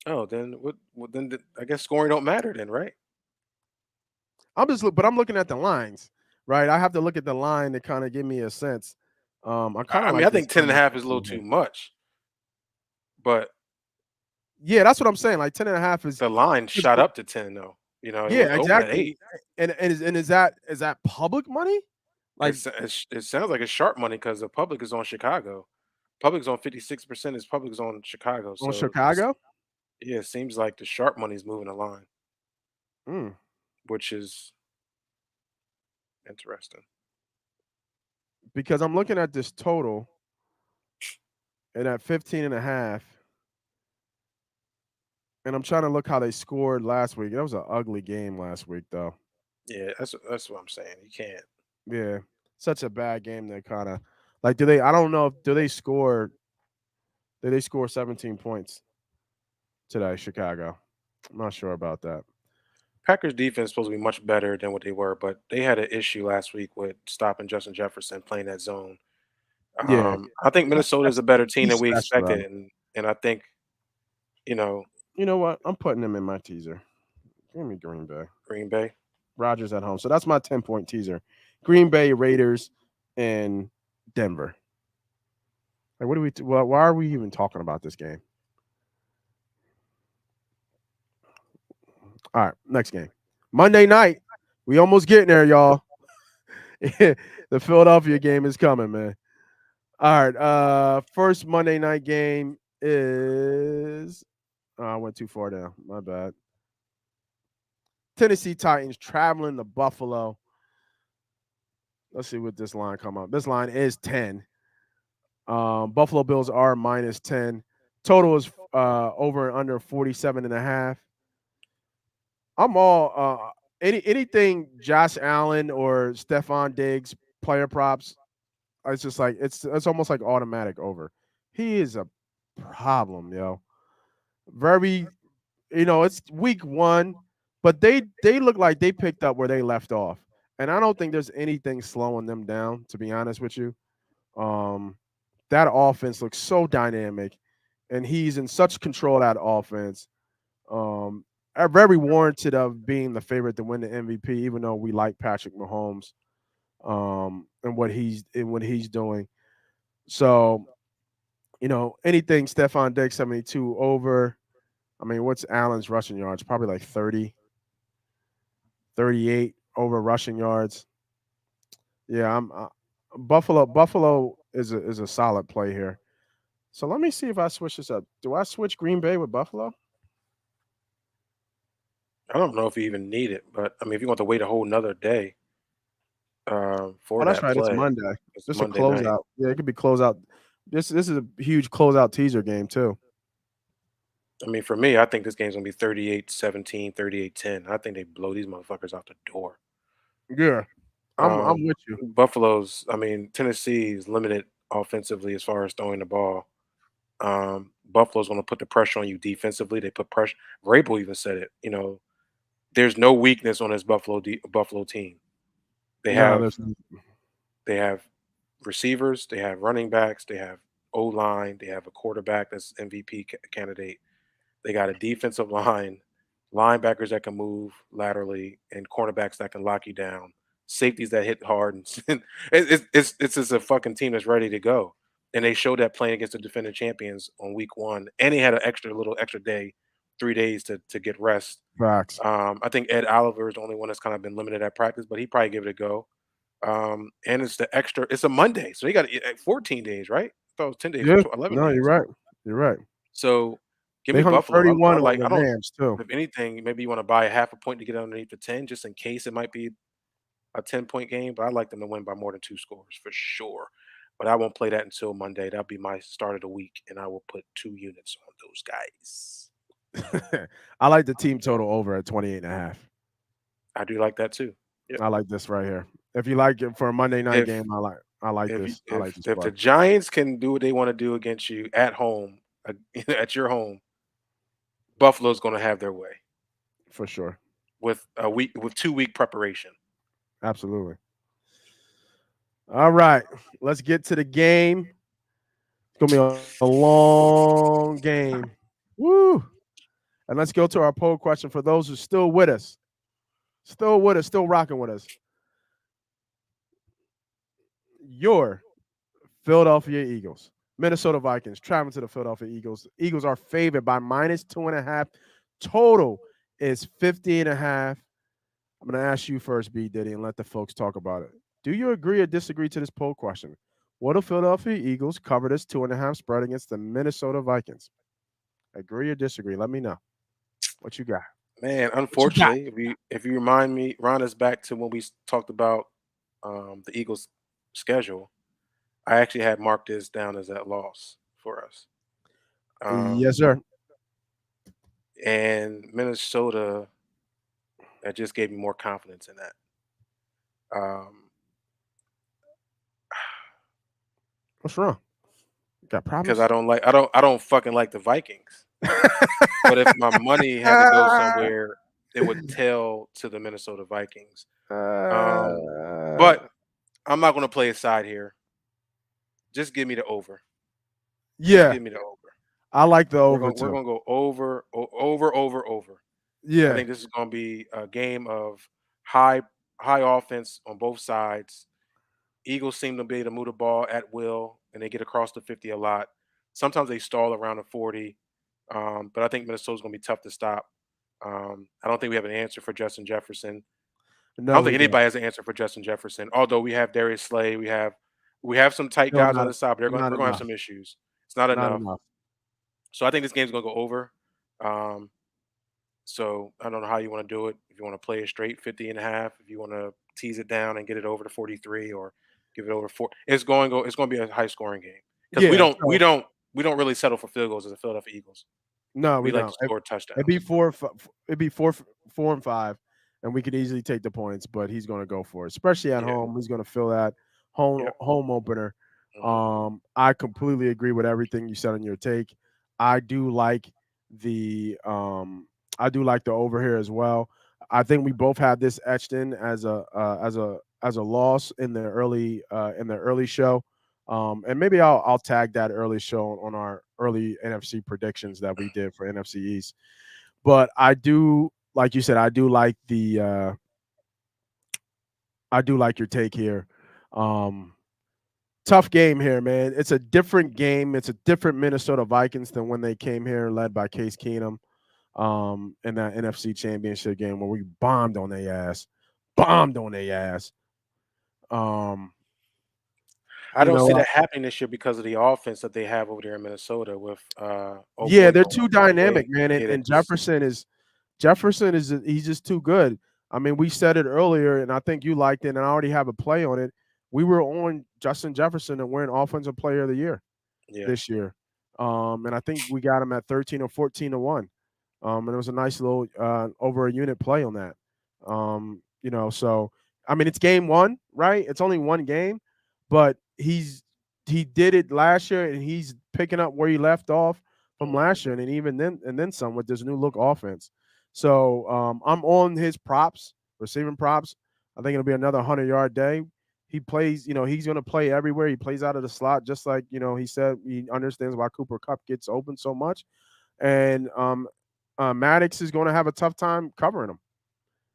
Oh, then what? Then I guess scoring don't matter then, right? I'm looking at the lines, right? I have to look at the line to kind of give me a sense. I think 10.5 is a little too much, but yeah, that's what I'm saying. Like 10.5 is the line shot up to 10 though. It yeah, was over at exactly. 8. And is that public money? Like it sounds like it's sharp money because the public is on Chicago. Public's on 56%. Is Public's on Chicago. on So Chicago. yeah, it seems like the sharp money's moving the line, Mm. which is interesting. Because I'm looking at this total and at 15.5, and I'm trying to look how they scored last week. That was an ugly game last week, though. Yeah, that's what I'm saying. You can't. Yeah, such a bad game. That kind of like, do they? I don't know if do they score? Did they score 17 points today, Chicago? I'm not sure about that. Packers defense is supposed to be much better than what they were, but they had an issue last week with stopping Justin Jefferson playing that zone. Yeah, I think Minnesota is that's a better team he's than we special though. expected, and I think you know You know what? I'm putting them in my teaser. Give me Green Bay. Green Bay. Rodgers at home. So that's my 10-point teaser. Green Bay, Raiders, and Denver. Like, what do we? Well, why are we even talking about this game? All right, next game. Monday night. We almost getting there, y'all. The Philadelphia game is coming, man. All right. First Monday night game is. Oh, I went too far down. My bad. Tennessee Titans traveling to Buffalo. Let's see what this line come up. This line is 10. Buffalo Bills are minus 10. Total is over and under 47.5. I'm all anything Josh Allen or Stephon Diggs player props. It's just like it's almost like automatic over. He is a problem, yo. Very, it's week one, but they look like they picked up where they left off, and I don't think there's anything slowing them down. To be honest with you, that offense looks so dynamic, and he's in such control of that offense. Are very warranted of being the favorite to win the MVP, even though we like Patrick Mahomes, and what he's doing. So, anything Stephon Diggs 72 over. I mean, what's Allen's rushing yards? Probably like 30, 38 over rushing yards. Yeah, Buffalo is a solid play here. So let me see if I switch this up. Do I switch Green Bay with Buffalo? I don't know if you even need it, but I mean, if you want to wait a whole nother day Oh, for that's that right. It's play, Monday. it's This is a Monday night. closeout. Yeah, it could be closeout. This is a huge closeout teaser game too. I mean, for me, I think this game's gonna be 38-17, 38-10. I think they blow these motherfuckers out the door. Yeah, I'm with you. Buffalo's, I mean, Tennessee is limited offensively as far as throwing the ball. Buffalo's going to put the pressure on you defensively. They put pressure. Vrabel even said it. There's no weakness on this Buffalo team. They No, have there's they have receivers. They have running backs. They have O line. They have a quarterback that's MVP candidate. They got a defensive line, linebackers that can move laterally, and cornerbacks that can lock you down. Safeties that hit hard, and it's just a fucking team that's ready to go. And they showed that playing against the defending champions on week one, and they had an little extra day, 3 days to get rest. facts. I think Ed Oliver is the only one that's kind of been limited at practice, but he probably give it a go. And it's the extra. It's a Monday, so they got 14 days, right? I thought it was 10 days, Yeah, 11 no, you're days. right. You're right. So give They me hung Buffalo. I 31 on like. the I don't. Rams too. If anything, maybe you want to buy a half a point to get underneath the 10, just in case it might be a 10-point game. But I like them to win by more than 2 scores for sure. But I won't play that until Monday. That'll be my start of the week, and I will put 2 units on those guys. I like the team total over at 28.5. I do like that too. Yep. I like this right here. If you like it for a Monday night If game, I like if this. I like if this if play the Giants can do what they want to do against you at home, at your home, Buffalo's going to have their way for sure. with 2-week preparation. Absolutely. All right, let's get to the game. It's gonna be a long game. Woo! And let's go to our poll question for those who still with us, still rocking with us. Your Philadelphia Eagles, Minnesota Vikings, traveling to the Philadelphia Eagles. Eagles are favored by -2.5. Total is 50.5. I'm going to ask you first, B. Diddy, and let the folks talk about it. Do you agree or disagree to this poll question? Will the Philadelphia Eagles cover this 2.5 spread against the Minnesota Vikings? Agree or disagree? Let me know. What you got? Man, What you got? unfortunately, if you run us back to when we talked about the Eagles' schedule, I actually had marked this down as that loss for us. Yes, sir. And Minnesota, that just gave me more confidence in that. What's wrong? Got Because problems? I don't fucking like the Vikings. But if my money had to go somewhere, it would tell to the Minnesota Vikings. But I'm not going to play a side here. Just give me the over. Just yeah, give me the over. I like the We're over going we're too. going to go over. I Yeah, think this is going to be a game of high offense on both sides. Eagles seem to be able to move the ball at will, and they get across the 50 a lot. Sometimes they stall around the 40, but I think Minnesota's going to be tough to stop. I don't think we have an answer for Justin Jefferson. I no, don't think we don't. anybody has an answer for Justin Jefferson. Although we have Darius Slay, we have some tight Still guys on not the side, but not we're going to have enough. some issues. It's not Not enough. enough. So I think this game's going to go over. Um, so I don't know how you want to do it. If you want to play it straight 50.5, if you want to tease it down and get it over to 43, or give it over 4, it's going to be a high scoring game because Yeah. we don't really settle for field goals as the Philadelphia Eagles. No, We we like to don't. score It'd be touchdowns. it'd be 4 and 5, and we could easily take the points. But he's going to go for it, especially at Yeah. home. He's going to fill that Yeah. home opener. Hmm. I completely agree with everything you said on your take. I do like the I do like the over here as well. I think we both had this etched in as a loss in the early show. And maybe I'll tag that early show on our early NFC predictions that we did for NFC East. But I do, like you said, I do like your take here. Um, Tough game here, man. It's a different game. It's a different Minnesota Vikings than when they came here, led by Case Keenum, in that NFC Championship game where we bombed on their ass, bombed on their ass. Um, I you don't see know, that happening this year because of the offense that they have over there in Minnesota with oh yeah, boy they're going too all the way. dynamic, man. Yeah, And Jefferson is he's just too good. I mean, we said it earlier, and I think you liked it, and I already have a play on it. We were on Justin Jefferson and we're an offensive player of the year yeah. this year. And I think we got him at 13 or 14 to 1. And it was a nice little over a unit play on that. So I mean it's game one, right? It's only one game, but he did it last year and he's picking up where he left off from Mhm. last year, and even then some with this new look offense. So I'm on his props, receiving props. I think it'll be another 100-yard day. He plays, he's going to play everywhere. He plays out of the slot, just like he said. He understands why Cooper Cup gets open so much, and Maddox is going to have a tough time covering him.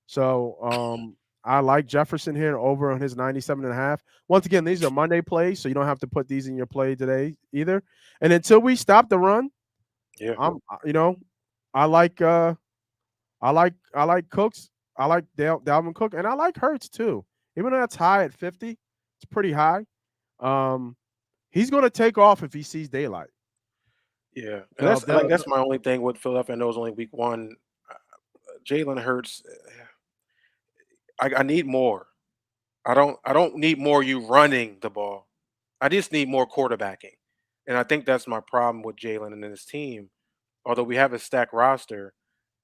So I like Jefferson here over on his 97.5. Once again, these are Monday plays, so you don't have to put these in your play today either. And until we stop the run, Yeah. I'm I like I like Cooks. I like Dalvin Cook, and I like Hurts too. Even though that's high at 50, it's pretty high. Um, he's going to take off if he sees daylight. Yeah. And They'll, they'll, that's my only thing with Philadelphia. I know it's only week one. Jalen Hurts. I need more. I don't need more you running the ball. I just need more quarterbacking. And I think that's my problem with Jalen and his team. Although we have a stacked roster,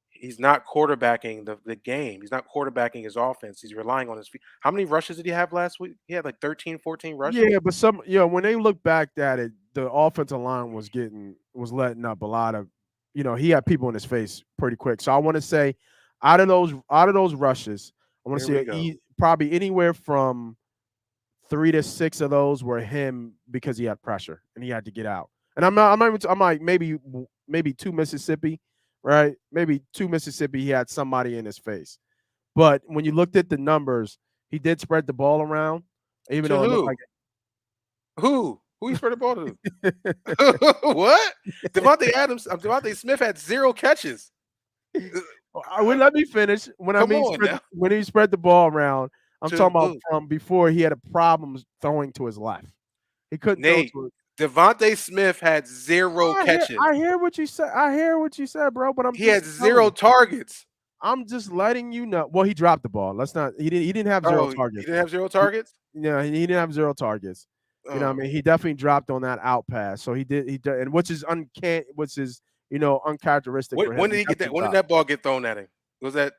he's not quarterbacking the game. He's not quarterbacking his offense. He's relying on his feet. How many rushes did he have last week? He had like 13, 14 rushes. Yeah, but when they look back at it, the offensive line was letting up a lot of, he had people in his face pretty quick. So I want to say, out of those rushes, I want to Here we see go. probably anywhere from 3 to 6 of those were him because he had pressure and he had to get out. And I'm like maybe two Mississippi, right? Maybe two Mississippi. He had somebody in his face, but when you looked at the numbers, he did spread the ball around, even To though it looked like. who? Who? Who he spread the ball to? What? Devontae Smith had 0 catches. I would let me finish. Come on now. When he spread the ball around, I'm To talking about who? from before he had a problem throwing to his left. He couldn't Nate, throw to it. Devontae Smith had 0 catches. I hear what you said. I hear what you said, bro. But I'm He just had telling 0 you. targets. I'm just letting you know. Well, he dropped the ball. Let's not. He didn't have 0 Oh, he targets. didn't have 0 targets? Yeah, he didn't have 0 targets. You know what I Oh. mean? He definitely dropped on that out pass. So he did, and which is uncharacteristic for him. When did he get that? definitely When did dropped. that ball get thrown at him? Was that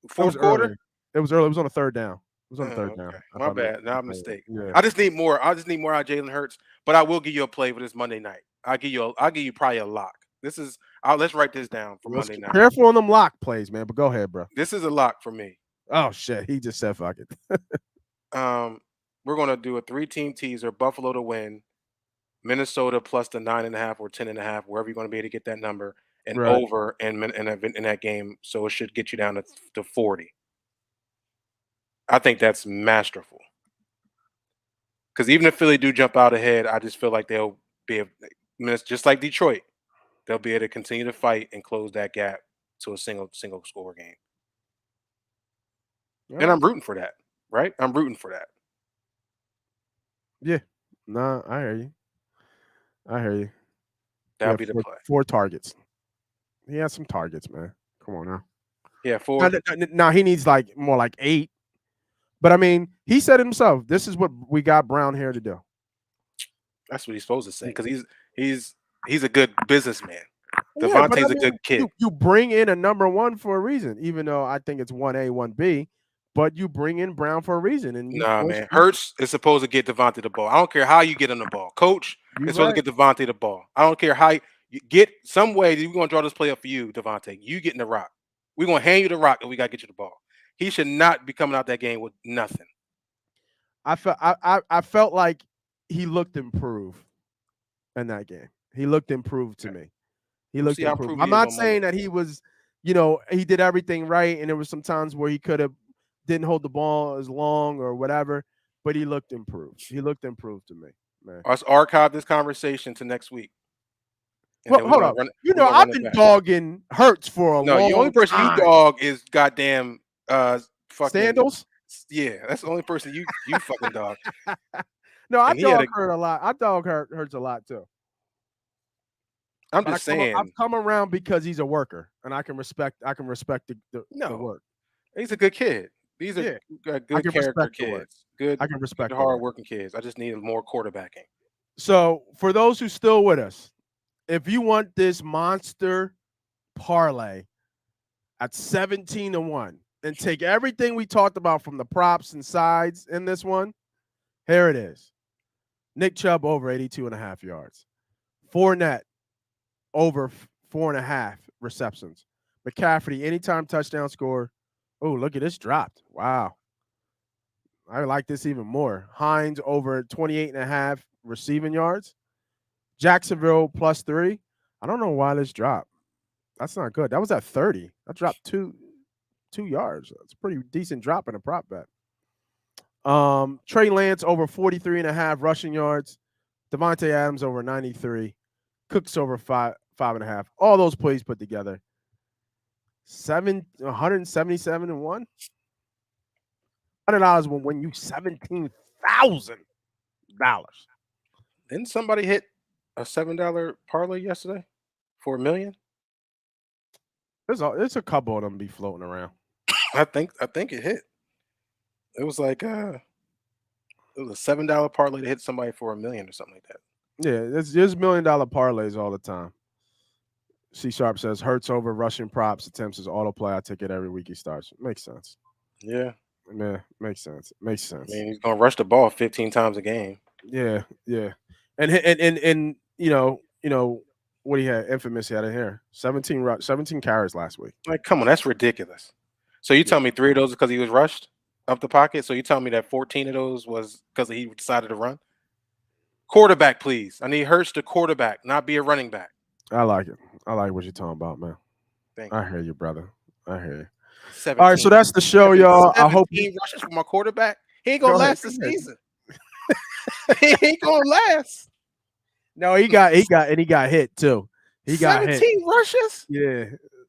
It was fourth quarter? early. It was early. It was on a third down. It was on a Oh, third down. okay. if My I'm not bad. Now I'm mistaken. mistaken. Yeah. I just need more. I just need more out of Jalen Hurts, but I will give you a play for this Monday night. I'll give you probably a lock. Let's write this down for Let's Monday be night. careful on them lock plays, man. But go ahead, bro. This is a lock for me. Oh shit. He just said fuck it. We're gonna do a 3-team teaser: Buffalo to win, Minnesota plus the 9.5 or 10.5, wherever you're gonna be able to get that number, and Right. over in that game. So it should get you down to 40. I think that's masterful. Because even if Philly do jump out ahead, I just feel like they'll be just like Detroit. They'll be able to continue to fight and close that gap to a single score game. And I'm rooting for that, right? I'm rooting for that. Yeah. Nah, I hear you. That'll be the play. 4 targets. He has some targets, man. Come on now. Yeah, 4. Now he needs more like 8. But I mean, he said himself, this is what we got Brown here to do. That's what he's supposed to say, because he's a good businessman. Yeah, Devontae's a good kid. You bring in a number 1 for a reason, even though I think it's 1A, 1B. But you bring in Brown for a reason. And Nah, man. Hurts is supposed to get Devontae the ball. I don't care how you get him the ball. Coach is supposed to get Devontae the ball. I don't care how you get some way. We're going to draw this play up for you, Devontae. You getting the rock. We're going to hand you the rock, and we got to get you the ball. He should not be coming out that game with nothing. I felt like he looked improved in that game. He looked improved to me. He looked improved. I'm not saying that he was, he did everything right, and there was some times where he could have didn't hold the ball as long or whatever, but he looked improved. He looked improved to me, man. Let's archive this conversation to next week. Well, hold up. I've been dogging Hurts for a long time. No, the only person you dog is goddamn fucking Sandals. Yeah, that's the only person you fucking dog. No, I dog Hurts a lot. I dog Hurts a lot too. I'm just saying. I've come around because he's a worker, and I can respect the work. He's a good kid. These are good character kids. Good, I can respect hard-working kids. I just need more quarterbacking. So for those who still with us, if you want this monster parlay at 17-1 and take everything we talked about from the props and sides in this one, here it is. Nick Chubb over 82.5 yards. Fournette over 4.5 receptions. McCaffrey anytime touchdown score. Oh, look at this dropped. Wow. I like this even more. Hines over 28.5 receiving yards. Jacksonville +3. I don't know why this dropped. That's not good. That was at 30. That dropped 2 yards. That's a pretty decent drop in a prop bet. Trey Lance over 43.5 rushing yards. Devontae Adams over 93. Cooks over 5.5. All those plays put together. 177-1. $100 will win you $17,000. Didn't somebody hit a $7 parlay yesterday for $1 million? There's a couple of them be floating around. I think it hit. It was like it was a $7 parlay to hit somebody for $1 million or something like that. Yeah, there's $1 million parlays all the time. C Sharp says Hurts over rushing props attempts his auto play. I take it every week he starts. Makes sense. Yeah. Yeah, makes sense. I mean, he's gonna rush the ball 15 times a game. Yeah. And what he had, infamous he had in here. 17 carries last week. Like, come on, that's ridiculous. So you tell me 3 of those because he was rushed up the pocket. So you tell me that 14 of those was because he decided to run. Quarterback, please. I need Hurts to quarterback, not be a running back. I like it. I like what you're talking about, man. Thank you. I hear you, brher. I hear you. 17. All right, so that's the show, y'all. I hope he rushes for my quarterback. He ain't gonna last the season. He ain't gonna last. No, he got hit too. He got 17 hit. rushes. Yeah,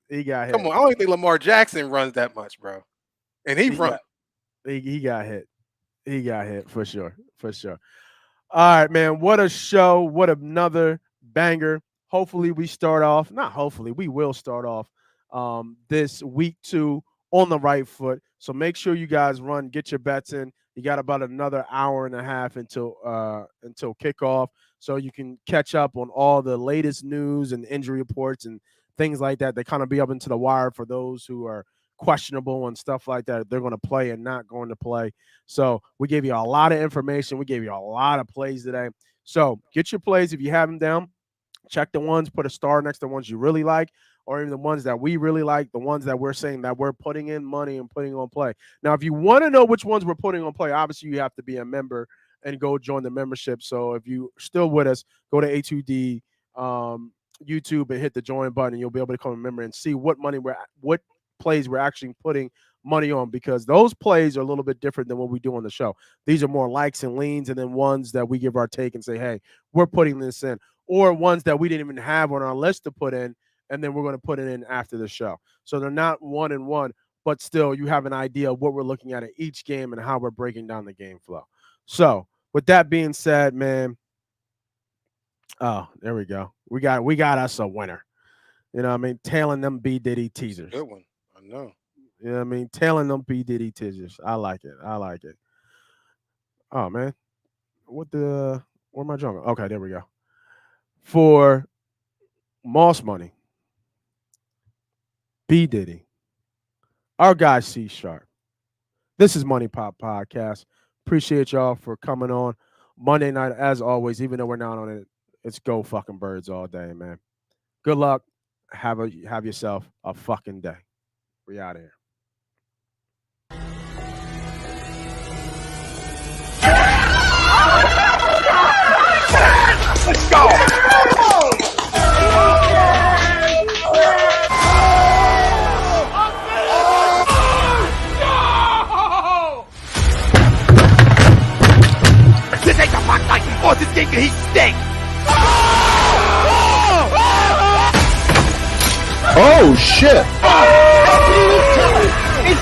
he got hit. Come on, I don't even think Lamar Jackson runs that much, bro. And he got hit. He got hit for sure. All right, man. What a show. What another banger. Hopefully we start off, not hopefully, we will start off this week 2 on the right foot. So make sure you guys get your bets in. You got about another hour and a half until kickoff, so you can catch up on all the latest news and injury reports and things like that. They kind of be up into the wire for those who are questionable and stuff like that. They're going to play and not going to play. So we gave you a lot of information. We gave you a lot of plays today. So get your plays if you have them down. Check the ones, put a star next to the ones you really like, or even the ones that we really like, the ones that we're saying that we're putting in money and putting on play. Now, if you want to know which ones we're putting on play, obviously you have to be a member and go join the membership. So if you're still with us, go to A2D YouTube and hit the join button, and you'll be able to become a member and see what plays we're actually putting money on, because those plays are a little bit different than what we do on the show. These are more likes and leans, and then ones that we give our take and say, hey, we're putting this in, or ones that we didn't even have on our list to put in, and then we're going to put it in after the show. So they're not 1-and-1, but still you have an idea of what we're looking at each game and how we're breaking down the game flow. So with that being said, man, oh, there we go. We got us a winner. You know what I mean? Tailing them B. Diddy teasers. Good one. I know. You know what I mean? Tailing them B. Diddy teasers. I like it. Oh, man. Where am I jumping? Okay, there we go. For Moss Money, B. Diddy, our guy C Sharp. This is MoneyPot Podcast. Appreciate y'all for coming on Monday night, as always. Even though we're not on it, it's go fucking birds all day, man. Good luck. Have yourself a fucking day. We out of here. Let's go! This ain't the fuck night! Oh, this game he stink! Oh shit! It's